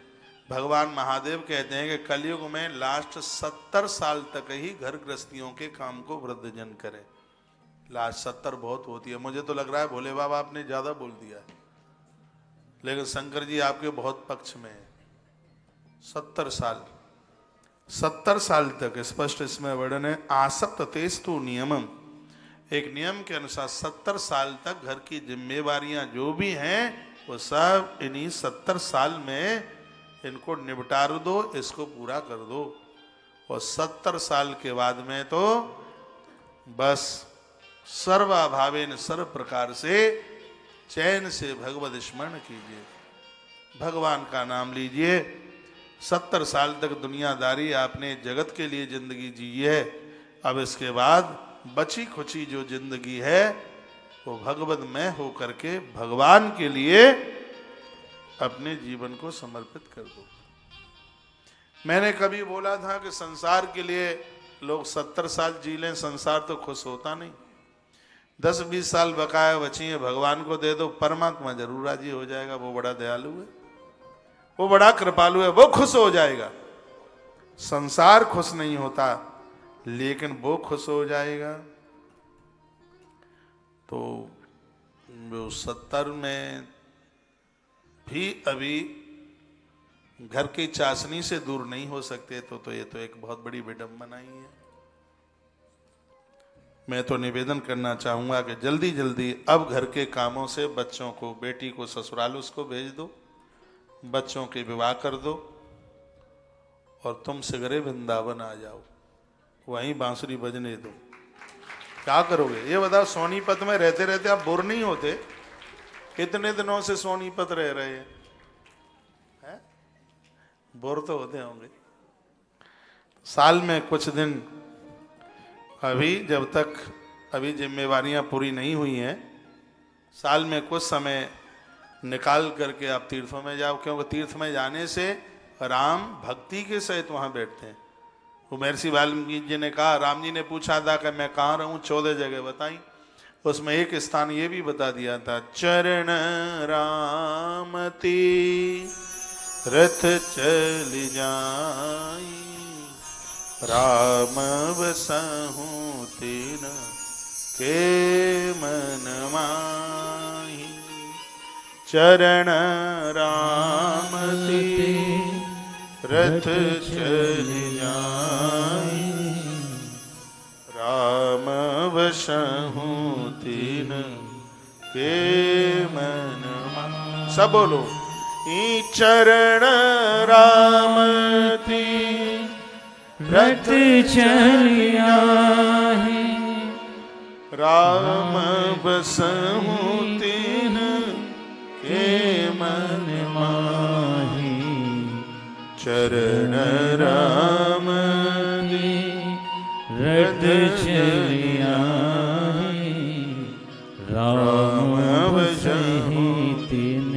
भगवान महादेव कहते हैं कि कलयुग में लास्ट 70 साल तक ही घर गृहस्थियों के काम को वृद्धजन करें। लास्ट 70 बहुत होती है। मुझे तो लग रहा है भोले बाबा आपने ज्यादा बोल दिया है, लेकिन शंकर जी आपके बहुत पक्ष में है। 70 साल, 70 साल तक स्पष्ट इसमें वर्णन है। आसप्त तेस्तु नियमम एक नियम के अनुसार 70 साल तक घर की जिम्मेवारियां जो भी हैं वो सब इन्हीं 70 साल में इनको निपटा दो, इसको पूरा कर दो। और 70 साल के बाद में तो बस सर्वाभावेन सर्व प्रकार से चैन से भगवत स्मरण कीजिए, भगवान का नाम लीजिए। 70 साल तक दुनियादारी आपने जगत के लिए जिंदगी जी है, अब इसके बाद बची खुची जो जिंदगी है वो भगवतमय हो करके भगवान के लिए अपने जीवन को समर्पित कर दो। मैंने कभी बोला था कि संसार के लिए लोग 70 साल जी लें, संसार तो खुश होता नहीं। 10-20 साल बकाया बची है, भगवान को दे दो, परमात्मा जरूर राजी हो जाएगा। वो बड़ा दयालु है, वो बड़ा कृपालु है, वो खुश हो जाएगा। संसार खुश नहीं होता लेकिन वो खुश हो जाएगा। तो वो 70 में भी अभी घर की चाशनी से दूर नहीं हो सकते तो ये तो एक बहुत बड़ी विडंबना ही है। मैं तो निवेदन करना चाहूंगा कि जल्दी जल्दी अब घर के कामों से बच्चों को, बेटी को ससुराल उसको भेज दो, बच्चों के विवाह कर दो और तुम सगरे वृंदावन आ जाओ, वहीं बांसुरी बजने दो। क्या करोगे ये बताओ? सोनीपत में रहते रहते आप बोर नहीं होते? कितने दिनों से सोनीपत रह रहे हैं? बोर तो होते होंगे। साल में कुछ दिन, अभी जब तक अभी जिम्मेवारियां पूरी नहीं हुई हैं, साल में कुछ समय निकाल करके आप तीर्थों में जाओ, क्योंकि तीर्थ में जाने से राम भक्ति के सहित वहां बैठते हैं। वो महर्षि वाल्मीकि जी ने कहा, राम जी ने पूछा था कि मैं कहाँ रहूं, 14 जगह बताई, उसमें एक स्थान ये भी बता दिया था, चरण रामती रथ चल जाई, राम बसहु तीन के मन माही। चरण रामती रथ चल जाई, राम बसहु तीन के मन माही। सब बोलो, ई चरण रामती
रथ चलिया है,
राम बसहु तीन के मन माही। चरण राम
रथ चलिया है, राम बसहि तिन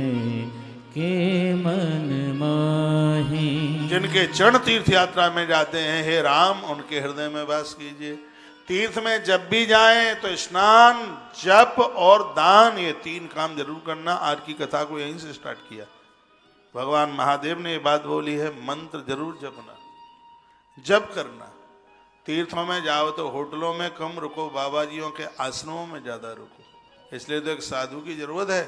के मन माही।
जिनके चरण तीर्थ यात्रा में जाते हैं, हे राम उनके हृदय में वास कीजिए। तीर्थ में जब भी जाएं तो स्नान, जप और दान, ये 3 काम जरूर करना। आज की कथा को यहीं से स्टार्ट किया। भगवान महादेव ने ये बात बोली है, मंत्र जरूर जपना, जप करना। तीर्थों में जाओ तो होटलों में कम रुको, बाबा जियों के आश्रमों में ज्यादा रुको। इसलिए तो एक साधु की जरूरत है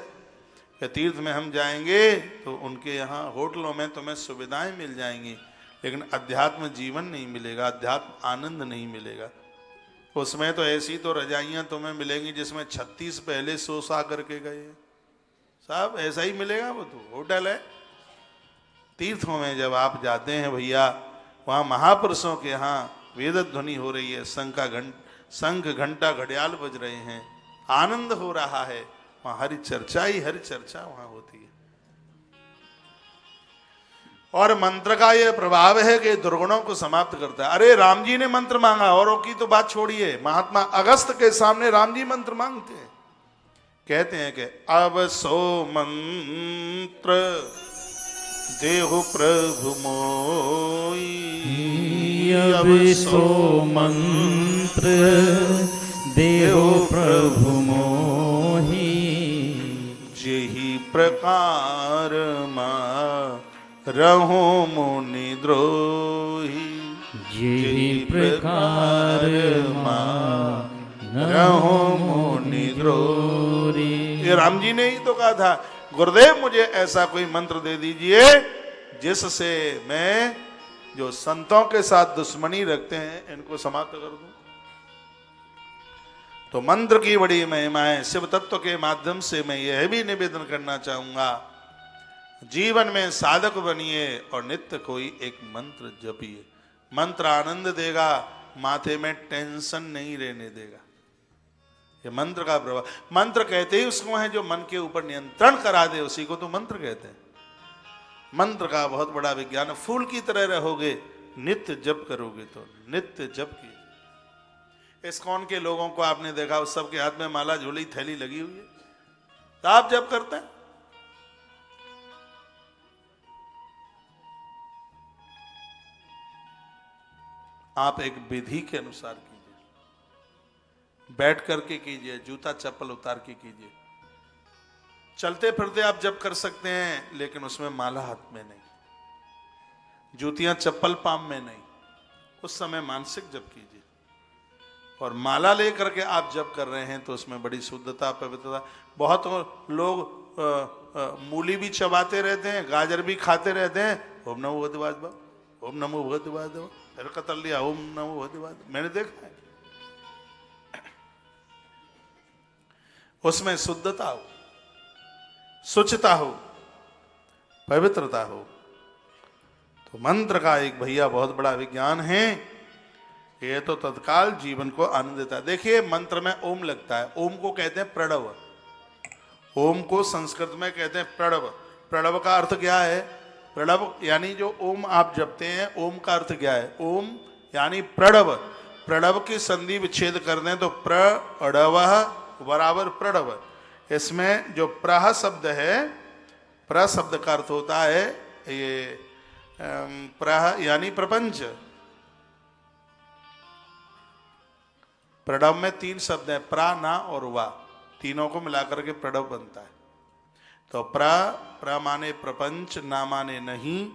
कि तीर्थ में हम जाएंगे तो उनके यहाँ होटलों में तुम्हें सुविधाएं मिल जाएंगी, लेकिन अध्यात्म जीवन नहीं मिलेगा, अध्यात्म आनंद नहीं मिलेगा। उसमें तो ऐसी तो रजाइयाँ तुम्हें मिलेंगी जिसमें 36 पहले सो सा करके गए, सब ऐसा ही मिलेगा। वो तो होटल है। तीर्थों में जब आप जाते हैं भैया, वहाँ महापुरुषों के यहाँ वेद ध्वनि हो रही है, शंख घंटा घड़ियाल बज रहे हैं, आनंद हो रहा है, वहाँ हरि चर्चा ही हरि चर्चा वहाँ होती है। और मंत्र का यह प्रभाव है कि दुर्गुणों को समाप्त करता है। अरे राम जी ने मंत्र मांगा, औरों की तो बात छोड़िए, महात्मा अगस्त के सामने राम जी मंत्र मांगते हैं। कहते हैं कि अब सो मंत्र देहु प्रभु मोई,
अब सो मंत्र देहु प्रभु मोही।
जेहि प्रकार रहो मुनि द्रोही,
जेहि प्रकार
रहो मुनि द्रोही। ये राम जी ने ही तो कहा था, गुरुदेव मुझे ऐसा कोई मंत्र दे दीजिए जिससे मैं जो संतों के साथ दुश्मनी रखते हैं इनको समाप्त कर दूं। तो मंत्र की बड़ी महिमा है। शिव तत्व के माध्यम से मैं यह भी निवेदन करना चाहूंगा, जीवन में साधक बनिए और नित्य कोई एक मंत्र जपिए। मंत्र आनंद देगा, माथे में टेंशन नहीं रहने देगा। ये मंत्र का प्रभाव। मंत्र कहते ही उसको है जो मन के ऊपर नियंत्रण करा दे, उसी को तो मंत्र कहते हैं। मंत्र का बहुत बड़ा विज्ञान। फूल की तरह रहोगे, नित्य जप करोगे तो नित्य जप कीजिए। इस्कॉन के लोगों को आपने देखा, उस सबके हाथ में माला झोली थैली लगी हुई है, तो आप जप करते हैं। आप एक विधि के अनुसार कीजिए, बैठ करके कीजिए, जूता चप्पल उतार के कीजिए। चलते फिरते आप जप कर सकते हैं, लेकिन उसमें माला हाथ में नहीं, जूतियां चप्पल पाम में नहीं। उस समय मानसिक जप कीजिए। और माला लेकर के आप जप कर रहे हैं तो उसमें बड़ी शुद्धता, पवित्रता। बहुत लोग मूली भी चबाते रहते हैं, गाजर भी खाते रहते हैं, ओम नमो भगवते वासुदेवाय, ओम नमो भगवते वासुदेवाय, फिर कतर लिया ओम नमो भगवते वासुदेवाय। मैंने देखा है। उसमें शुद्धता हो, शुचिता हो, पवित्रता हो। तो मंत्र का एक भैया बहुत बड़ा विज्ञान है। ये तो तत्काल जीवन को आनंद देता है। देखिए, मंत्र में ओम लगता है। ओम को कहते हैं प्रणव। ओम को संस्कृत में कहते हैं प्रणव। प्रणव का अर्थ क्या है? प्रणव यानी जो ओम आप जपते हैं, ओम का अर्थ क्या है? ओम यानी प्रणव। प्रणव की संधि विच्छेद कर दें तो प्रणव बराबर प्रणव। इसमें जो प्रह शब्द है, प्र शब्द का अर्थ होता है ये प्रह यानी प्रपंच। प्रणव में 3 शब्द है, प्रा, ना और वा। तीनों को मिलाकर के प्रणव बनता है। तो प्र माने प्रपंच, ना माने नहीं,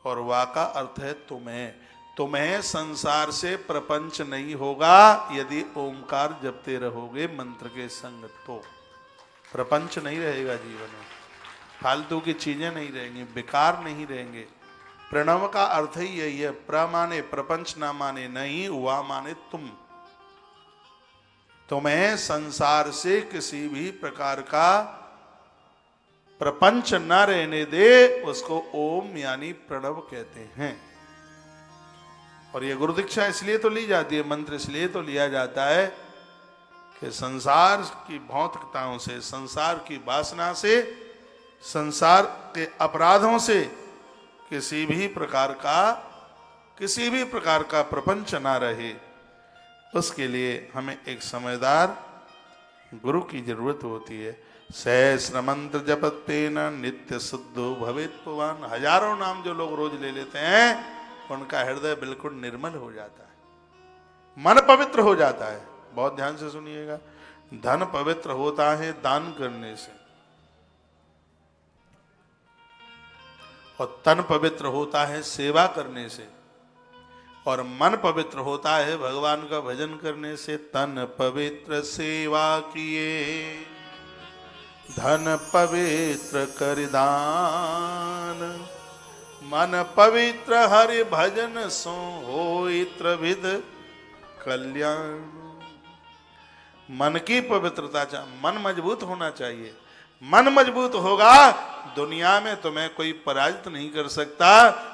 और वा का अर्थ है तुम्हें। तुम्हें संसार से प्रपंच नहीं होगा यदि ओमकार जपते रहोगे मंत्र के संग। तो प्रपंच नहीं रहेगा जीवन में, फालतू की चीजें नहीं रहेंगी, बेकार नहीं रहेंगे। प्रणव का अर्थ ही यही है। प्र माने प्रपंच, ना माने नहीं, वा माने तुम। तुम्हें संसार से किसी भी प्रकार का प्रपंच न रहने दे, उसको ओम यानी प्रणव कहते हैं। और ये गुरु दीक्षा इसलिए तो ली जाती है, मंत्र इसलिए तो लिया जाता है कि संसार की भौतिकताओं से, संसार की वासना से, संसार के अपराधों से किसी भी प्रकार का प्रपंच ना रहे। उसके लिए हमें एक समझदार गुरु की जरूरत होती है। सहस्र मंत्र जपतेन नित्य शुद्धो भवेत् पुवान्। हजारों नाम जो लोग रोज ले लेते हैं, उनका हृदय बिल्कुल निर्मल हो जाता है, मन पवित्र हो जाता है। बहुत ध्यान से सुनिएगा। धन पवित्र होता है दान करने से, और तन पवित्र होता है सेवा करने से, और मन पवित्र होता है भगवान का भजन करने से। तन पवित्र सेवा किए, धन पवित्र कर दान, मन पवित्र हरि भजन सो होई त्रिविध कल्याण। मन की पवित्रता मन मजबूत होना चाहिए। मन मजबूत होगा, दुनिया में तुम्हें कोई पराजित नहीं कर सकता।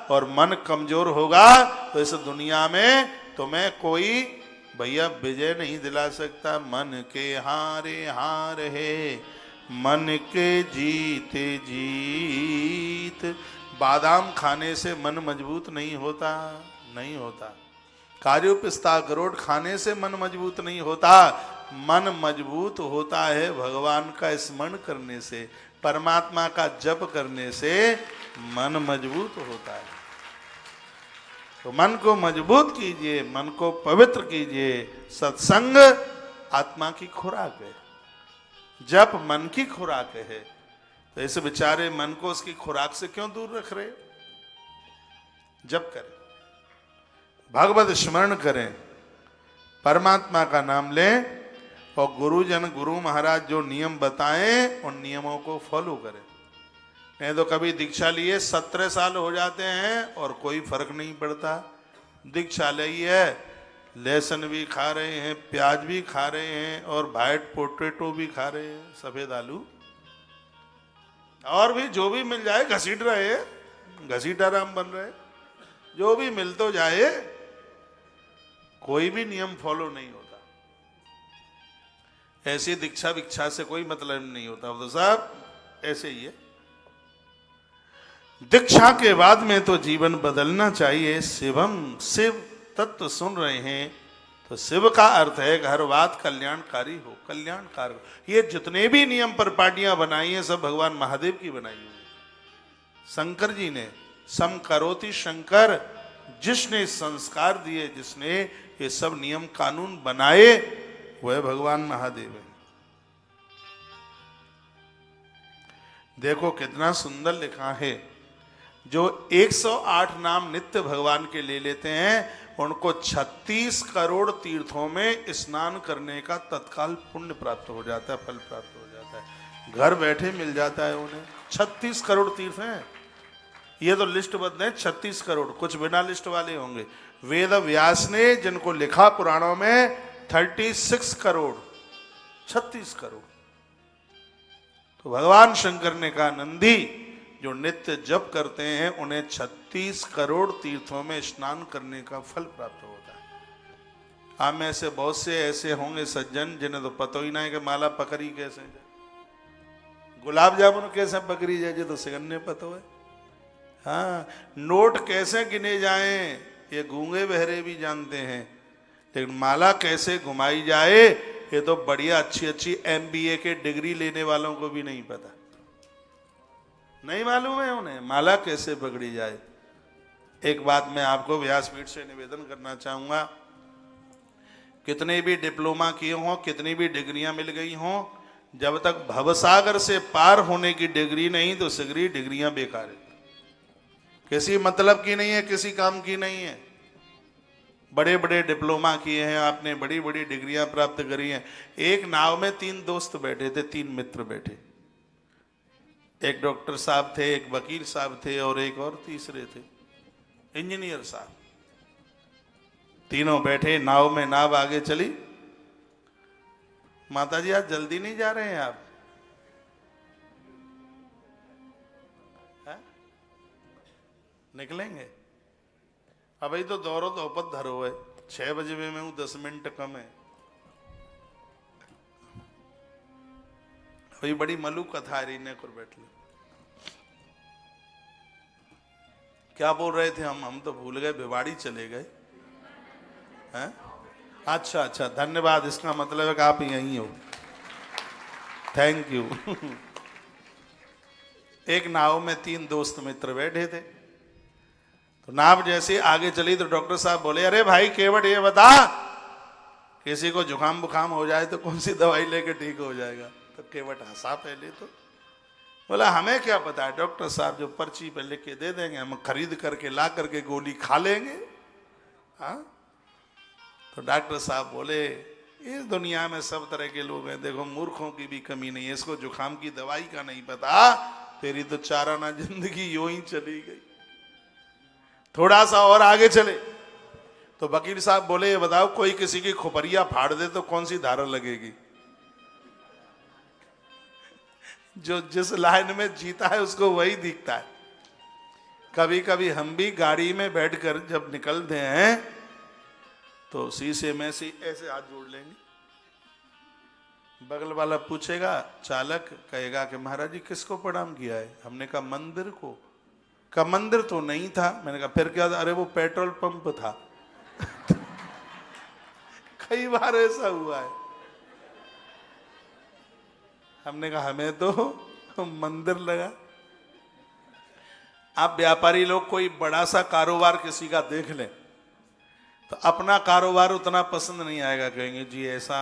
और मन कमजोर होगा तो इस दुनिया में तुम्हें कोई भैया विजय नहीं दिला सकता। मन के हारे हार है, मन के जीते जीत। बादाम खाने से मन मजबूत नहीं होता, नहीं होता। काजू पिस्ता अखरोट खाने से मन मजबूत नहीं होता। मन मजबूत होता है भगवान का स्मरण करने से, परमात्मा का जप करने से मन मजबूत होता है। तो मन को मजबूत कीजिए, मन को पवित्र कीजिए। सत्संग आत्मा की खुराक है, जप मन की खुराक है। तो ऐसे बेचारे मन को उसकी खुराक से क्यों दूर रख रहे? जप करें, भगवत स्मरण करें, परमात्मा का नाम लें, और गुरुजन गुरु महाराज जो नियम बताएं उन नियमों को फॉलो करें। नहीं तो कभी दीक्षा लिए 17 साल हो जाते हैं और कोई फर्क नहीं पड़ता। दीक्षा ली है, लहसुन भी खा रहे हैं, प्याज भी खा रहे हैं, और वाइट पोटैटो भी खा रहे हैं, सफेद आलू, और भी जो भी मिल जाए घसीट रहे हैं, घसीटाराम बन रहे, जो भी मिल तो जाए, कोई भी नियम फॉलो नहीं होता। ऐसी दीक्षा विक्षा से कोई मतलब नहीं होता। तो साहब ऐसे ही है, दीक्षा के बाद में तो जीवन बदलना चाहिए। शिवम, शिव तत्व सुन रहे हैं तो शिव का अर्थ है कि हर बात कल्याणकारी हो, कल्याणकार हो। ये जितने भी नियम पर पार्टियां बनाई हैं सब भगवान महादेव की बनाई हुई। शंकर जी ने सम करोति शंकर, जिसने संस्कार दिए, जिसने ये सब नियम कानून बनाए, वह भगवान महादेव है। देखो कितना सुंदर लिखा है। जो 108 नाम नित्य भगवान के ले लेते हैं, उनको 36 करोड़ तीर्थों में स्नान करने का तत्काल पुण्य प्राप्त हो जाता है, फल प्राप्त हो जाता है, घर बैठे मिल जाता है उन्हें। 36 करोड़ तीर्थ हैं, ये तो लिस्टबद्ध है 36 करोड़, कुछ बिना लिस्ट वाले होंगे। वेद व्यास ने जिनको लिखा पुराणों में 36 करोड़, 36 करोड़। तो भगवान शंकर ने कहा नंदी, जो नित्य जप करते हैं उन्हें 36 करोड़ तीर्थों में स्नान करने का फल प्राप्त होता है। आप में से बहुत से ऐसे होंगे सज्जन जिन्हें तो पता ही ना है कि माला पकड़ी कैसे जाए, गुलाब जामुन कैसे पकड़ी जाए, तो सिगन्ने पता है। हाँ, नोट कैसे गिने जाएं ये गूंगे बहरे भी जानते हैं, लेकिन माला कैसे घुमाई जाए ये तो बढ़िया अच्छी अच्छी MBA के डिग्री लेने वालों को भी नहीं पता, नहीं मालूम है उन्हें माला कैसे पकड़ी जाए। एक बात मैं आपको व्यासपीठ से निवेदन करना चाहूंगा, कितने भी डिप्लोमा किए हों, कितनी भी डिग्रियां मिल गई हों, जब तक भवसागर से पार होने की डिग्री नहीं तो सगरी डिग्रियां बेकार है, किसी मतलब की नहीं है, किसी काम की नहीं है। बड़े बड़े डिप्लोमा किए हैं आपने, बड़ी बड़ी डिग्रियां प्राप्त करी हैं। एक नाव में 3 दोस्त बैठे थे, 3 मित्र बैठे, एक डॉक्टर साहब थे, एक वकील साहब थे, और एक और तीसरे थे इंजीनियर साहब। तीनों बैठे नाव में, नाव आगे चली। माता जी आज जल्दी नहीं जा रहे हैं आप? है? निकलेंगे अभी तो दौरो दोपत धरो है, 6 बजे में हूं, 10 मिनट कम है। अभी बड़ी मलू कथा रही ने कर बैठ ली। क्या बोल रहे थे हम तो भूल गए, भिवाड़ी चले गए हैं। अच्छा अच्छा, धन्यवाद, इसका मतलब है कि आप यहीं हो, थैंक यू। एक नाव में 3 दोस्त मित्र बैठे थे, तो नाव जैसे आगे चली तो डॉक्टर साहब बोले, अरे भाई केवट ये बता, किसी को जुकाम बुखाम हो जाए तो कौन सी दवाई लेके ठीक हो जाएगा? तो केवट हंसा पहले तो, बोला हमें क्या पता है, डॉक्टर साहब जो पर्ची पे लिख के दे देंगे हम खरीद करके ला करके गोली खा लेंगे। हाँ, तो डॉक्टर साहब बोले इस दुनिया में सब तरह के लोग हैं, देखो मूर्खों की भी कमी नहीं है, इसको जुकाम की दवाई का नहीं पता, तेरी तो चाराना जिंदगी यूं ही चली गई। थोड़ा सा और आगे चले तो वकील साहब बोले, ये बताओ कोई किसी की खोपरिया फाड़ दे तो कौन सी धारा लगेगी? जो जिस लाइन में जीता है उसको वही दिखता है। कभी कभी हम भी गाड़ी में बैठकर जब निकलते हैं तो शीशे में से ऐसे हाथ जोड़ लेंगे, बगल वाला पूछेगा, चालक कहेगा कि महाराज जी किसको प्रणाम किया है? हमने कहा मंदिर को। का मंदिर तो नहीं था। मैंने कहा फिर क्या था? अरे वो पेट्रोल पंप था। कई बार ऐसा हुआ है। हमने कहा हमें तो मंदिर लगा। आप व्यापारी लोग कोई बड़ा सा कारोबार किसी का देख लें तो अपना कारोबार उतना पसंद नहीं आएगा, कहेंगे जी ऐसा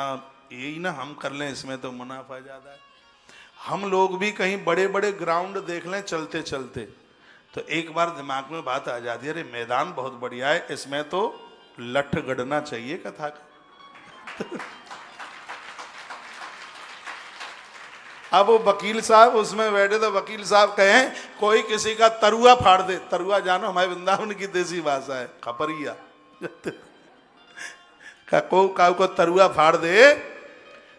यही ना हम कर लें, इसमें तो मुनाफा ज्यादा है। हम लोग भी कहीं बड़े बड़े ग्राउंड देख लें चलते चलते तो एक बार दिमाग में बात आ जाती है, अरे मैदान बहुत बढ़िया है, इसमें तो लठ गड़ना चाहिए कथा का। अब वो वकील साहब उसमें बैठे तो वकील साहब कहें कोई किसी का तरुआ फाड़ दे। तरुआ जानो हमारे वृंदावन की देसी भाषा है, खपरिया। काऊ को तरुआ फाड़ दे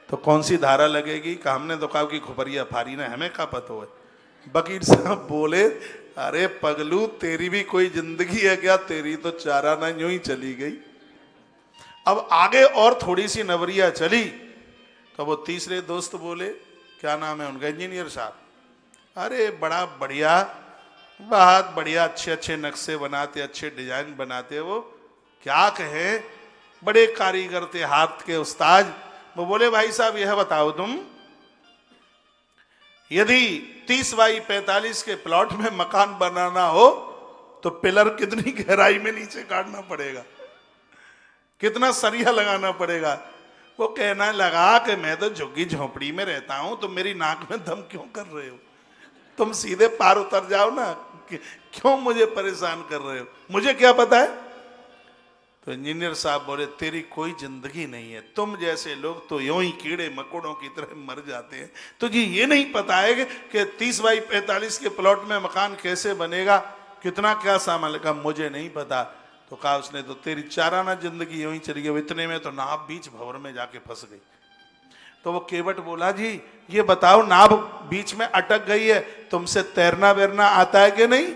तो कौन सी धारा लगेगी? का हमने तो काऊ की खुपरिया फाड़ी ना, हमें का पता है। वकील साहब बोले, अरे पगलू तेरी भी कोई जिंदगी है क्या? तेरी तो चारा ना यूं ही चली गई। अब आगे और थोड़ी सी नवरिया चली तो वो तीसरे दोस्त बोले, क्या नाम है उनका, इंजीनियर साहब, अरे बड़ा बढ़िया, बहुत बढ़िया, अच्छे अच्छे नक्शे बनाते, अच्छे डिजाइन बनाते, वो क्या कहें, बड़े कारीगर थे, हाथ के उस्ताद। वो बोले, भाई साहब यह बताओ तुम, यदि 30 बाई 45 के प्लॉट में मकान बनाना हो तो पिलर कितनी गहराई में नीचे काटना पड़ेगा, कितना सरिया लगाना पड़ेगा? वो कहना लगा कि मैं तो झुग्गी झोपड़ी में रहता हूं, तो मेरी नाक में दम क्यों कर रहे हो? तुम सीधे पार उतर जाओ ना, क्यों मुझे परेशान कर रहे हो? मुझे क्या पता है? तो इंजीनियर साहब बोले, तेरी कोई जिंदगी नहीं है, तुम जैसे लोग तो यूं ही कीड़े मकोड़ों की तरह मर जाते हैं। तुझे ये नहीं पता है कि 30 बाई 45 के प्लॉट में मकान कैसे बनेगा, कितना क्या सामान लगा? मुझे नहीं पता। तो कहा उसने, तो तेरी चाराना जिंदगी यूं ही चली गई। इतने में तो नाव बीच भंवर में जाके फंस गई। तो वो केवट बोला, जी ये बताओ, नाव बीच में अटक गई है, तुमसे तैरना वैरना आता है कि नहीं?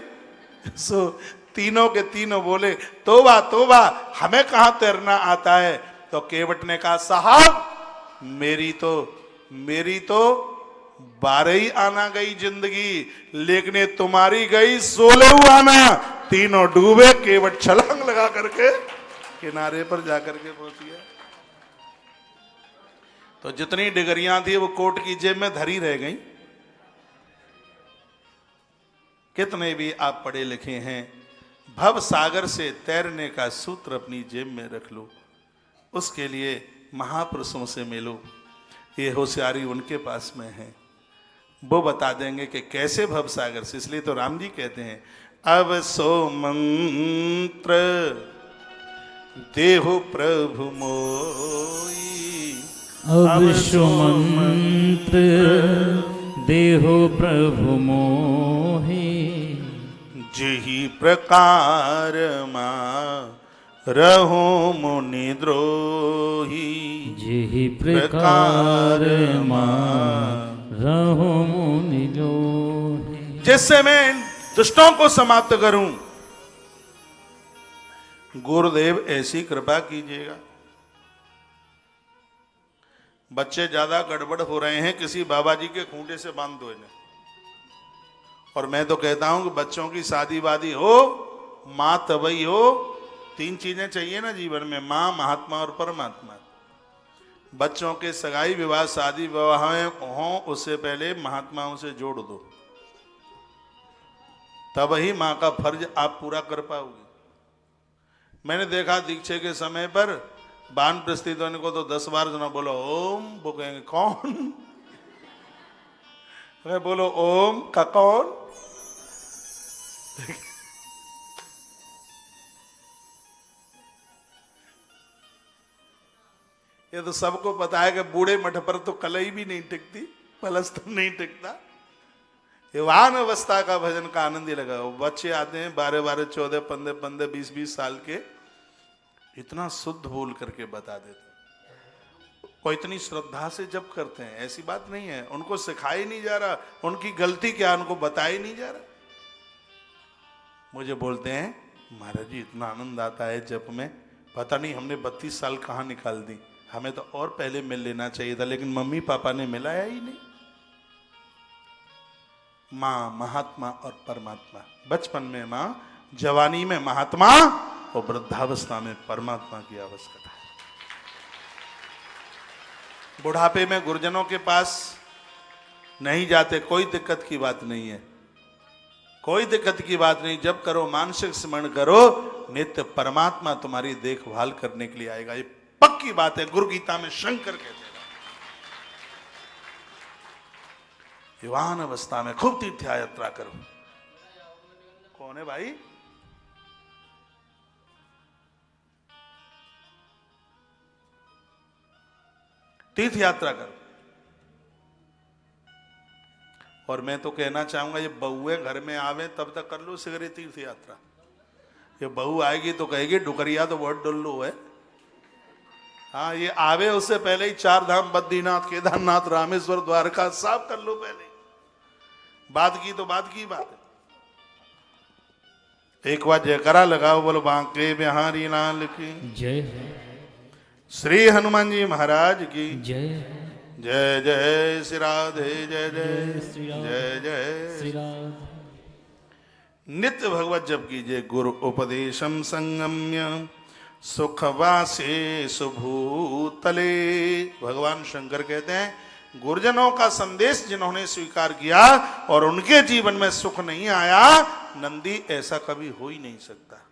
सो तीनों के तीनों बोले, तोबा तोबा, हमें कहां तैरना आता है। तो केवट ने कहा, साहब मेरी तो 12 आना गई जिंदगी, लेकिन तुम्हारी गई 16 आना। तीनों डूबे, केवट छलांग लगा करके किनारे पर जाकर के पहुंच गया। तो जितनी डिगरियां थी वो कोट की जेब में धरी रह गई। कितने भी आप पढ़े लिखे हैं, भव सागर से तैरने का सूत्र अपनी जेब में रख लो, उसके लिए महापुरुषों से मिलो। ये होशियारी उनके पास में है, वो बता देंगे कि कैसे भव सागर से। इसलिए तो राम जी कहते हैं, अब सो मंत्र देहु प्रभु मोई,
अब सो मंत्र देहु प्रभु मोहि,
जेहि प्रकार मां रहो मुनि द्रोही,
जेहि प्रकार रहो मुनि द्रोही।
जिससे मैं दुष्टों को समाप्त करूं, गुरुदेव ऐसी कृपा कीजिएगा। बच्चे ज्यादा गड़बड़ हो रहे हैं, किसी बाबा जी के खूंटे से बांध दो इन्हें। और मैं तो कहता हूं कि बच्चों की शादी वादी हो, मां तबई हो, 3 चीजें चाहिए ना जीवन में, मां, महात्मा और परमात्मा। बच्चों के सगाई विवाह शादी विवाह हो, उससे पहले महात्माओं से जोड़ दो, तब ही मां का फर्ज आप पूरा कर पाओगे। मैंने देखा दीक्षे के समय पर बान प्रस्थित होने को तो 10 बार जना बोलो ओम, वो कहेंगे कौन? अरे बोलो ओम का कौन? ये तो सबको पता है कि बूढ़े मठ पर तो कलई भी नहीं टिकती, पलस्तर नहीं टिकता। युवान अवस्था का भजन का आनंद ही लगा। बच्चे आते हैं 12-12, 14, 15, 20 साल के, इतना शुद्ध बोल करके बता देते, वो इतनी श्रद्धा से जब करते हैं। ऐसी बात नहीं है, उनको सिखाया ही नहीं जा रहा, उनकी गलती क्या उनको बताया ही नहीं जा रहा। मुझे बोलते हैं, महाराज जी इतना आनंद आता है जप में, पता नहीं हमने 32 साल कहाँ निकाल दी, हमें तो और पहले मिल लेना चाहिए था, लेकिन मम्मी पापा ने मिलाया ही नहीं। माँ, महात्मा और परमात्मा, बचपन में माँ, जवानी में महात्मा और वृद्धावस्था में परमात्मा की आवश्यकता है। बुढ़ापे में गुरुजनों के पास नहीं जाते, कोई दिक्कत की बात नहीं है, कोई दिक्कत की बात नहीं। जब करो मानसिक स्मरण करो, नित्य परमात्मा तुम्हारी देखभाल करने के लिए आएगा। ये पक्की बात है, गुरु गीता में शंकर कहते हैं, युवान अवस्था में खूब तीर्थ यात्रा करो। कौन है भाई? तीर्थ यात्रा करो। और मैं तो कहना चाहूंगा, ये बहुए घर में आवे तब तक कर लो सिगरे तीर्थ यात्रा। ये बहू आएगी तो कहेगी डुकरिया तो बहुत डुल्लू है, हाँ, ये आवे उससे पहले ही 4 धाम बद्रीनाथ, केदारनाथ, रामेश्वर, द्वारका सब कर लो पहले। बात की तो बात की बात है। एक बार जयकारा लगाओ, बोलो बांके बिहारी लाल की
जय।
श्री हनुमान जी महाराज की
जय।
जय जय श्री राधे, जय जय
श्री राधे,
जय जय।
श्री राधे।
नित्य भगवत जप कीजिए। गुरु उपदेशम संगम्य सुखवासे सुभूतले। भगवान शंकर कहते हैं गुरुजनों का संदेश जिन्होंने स्वीकार किया और उनके जीवन में सुख नहीं आया, नंदी ऐसा कभी हो ही नहीं सकता।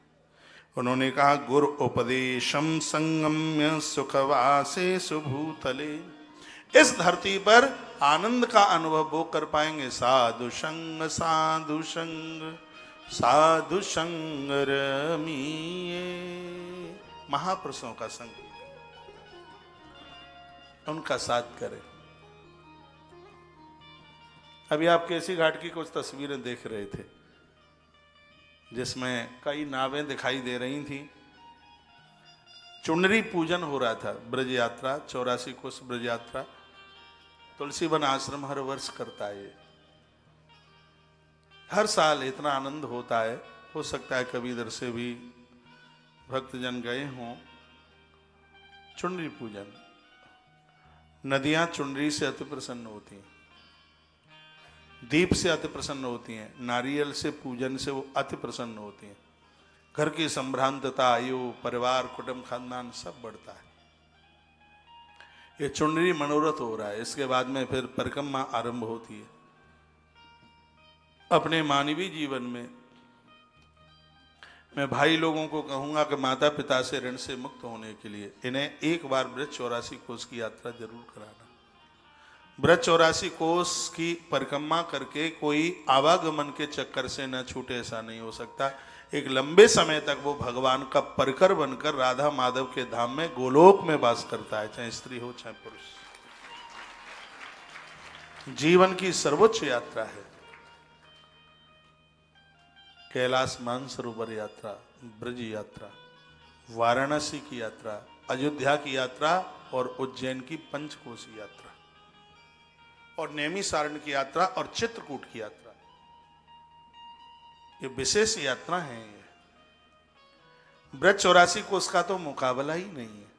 उन्होंने कहा गुरु उपदेशम संगम्य सुखवासे सुभूतले। इस धरती पर आनंद का अनुभव वो कर पाएंगे साधु संग, साधु संग, साधु संग रमिए। महापुरुषों का संग, उनका साथ करें। अभी आप केसी घाट की कुछ तस्वीरें देख रहे थे जिसमें कई नावें दिखाई दे रही थी। चुनरी पूजन हो रहा था, ब्रज यात्रा, 84 कोस ब्रज यात्रा तुलसी वन आश्रम हर वर्ष करता है। हर साल इतना आनंद होता है। हो सकता है कभी इधर से भी भक्तजन गए हों। चुनरी पूजन, नदियां चुनरी से अति प्रसन्न होती हैं, दीप से अति प्रसन्न होती हैं, नारियल से पूजन से वो अति प्रसन्न होती हैं। घर की संभ्रांतता, आयु, परिवार, कुटुंब, खानदान सब बढ़ता है। ये चुनरी मनोरथ हो रहा है। इसके बाद में फिर परिक्रमा आरंभ होती है। अपने मानवीय जीवन में मैं भाई लोगों को कहूंगा कि माता पिता से ऋण से मुक्त होने के लिए इन्हें एक बार ब्रज 84 कोस की यात्रा जरूर कराना। ब्रज 84 कोस की परिक्रमा करके कोई आवागमन के चक्कर से न छूटे, ऐसा नहीं हो सकता। एक लंबे समय तक वो भगवान का परिकर बनकर राधा माधव के धाम में गोलोक में वास करता है, चाहे स्त्री हो चाहे पुरुष। जीवन की सर्वोच्च यात्रा है कैलाश मानसरोवर यात्रा, ब्रज यात्रा, वाराणसी की यात्रा, अयोध्या की यात्रा और उज्जैन की पंचकोशी यात्रा और नैमिषारण्य की यात्रा और चित्रकूट की यात्रा। ये विशेष यात्रा है। ब्रज 84 कोस का तो मुकाबला ही नहीं है।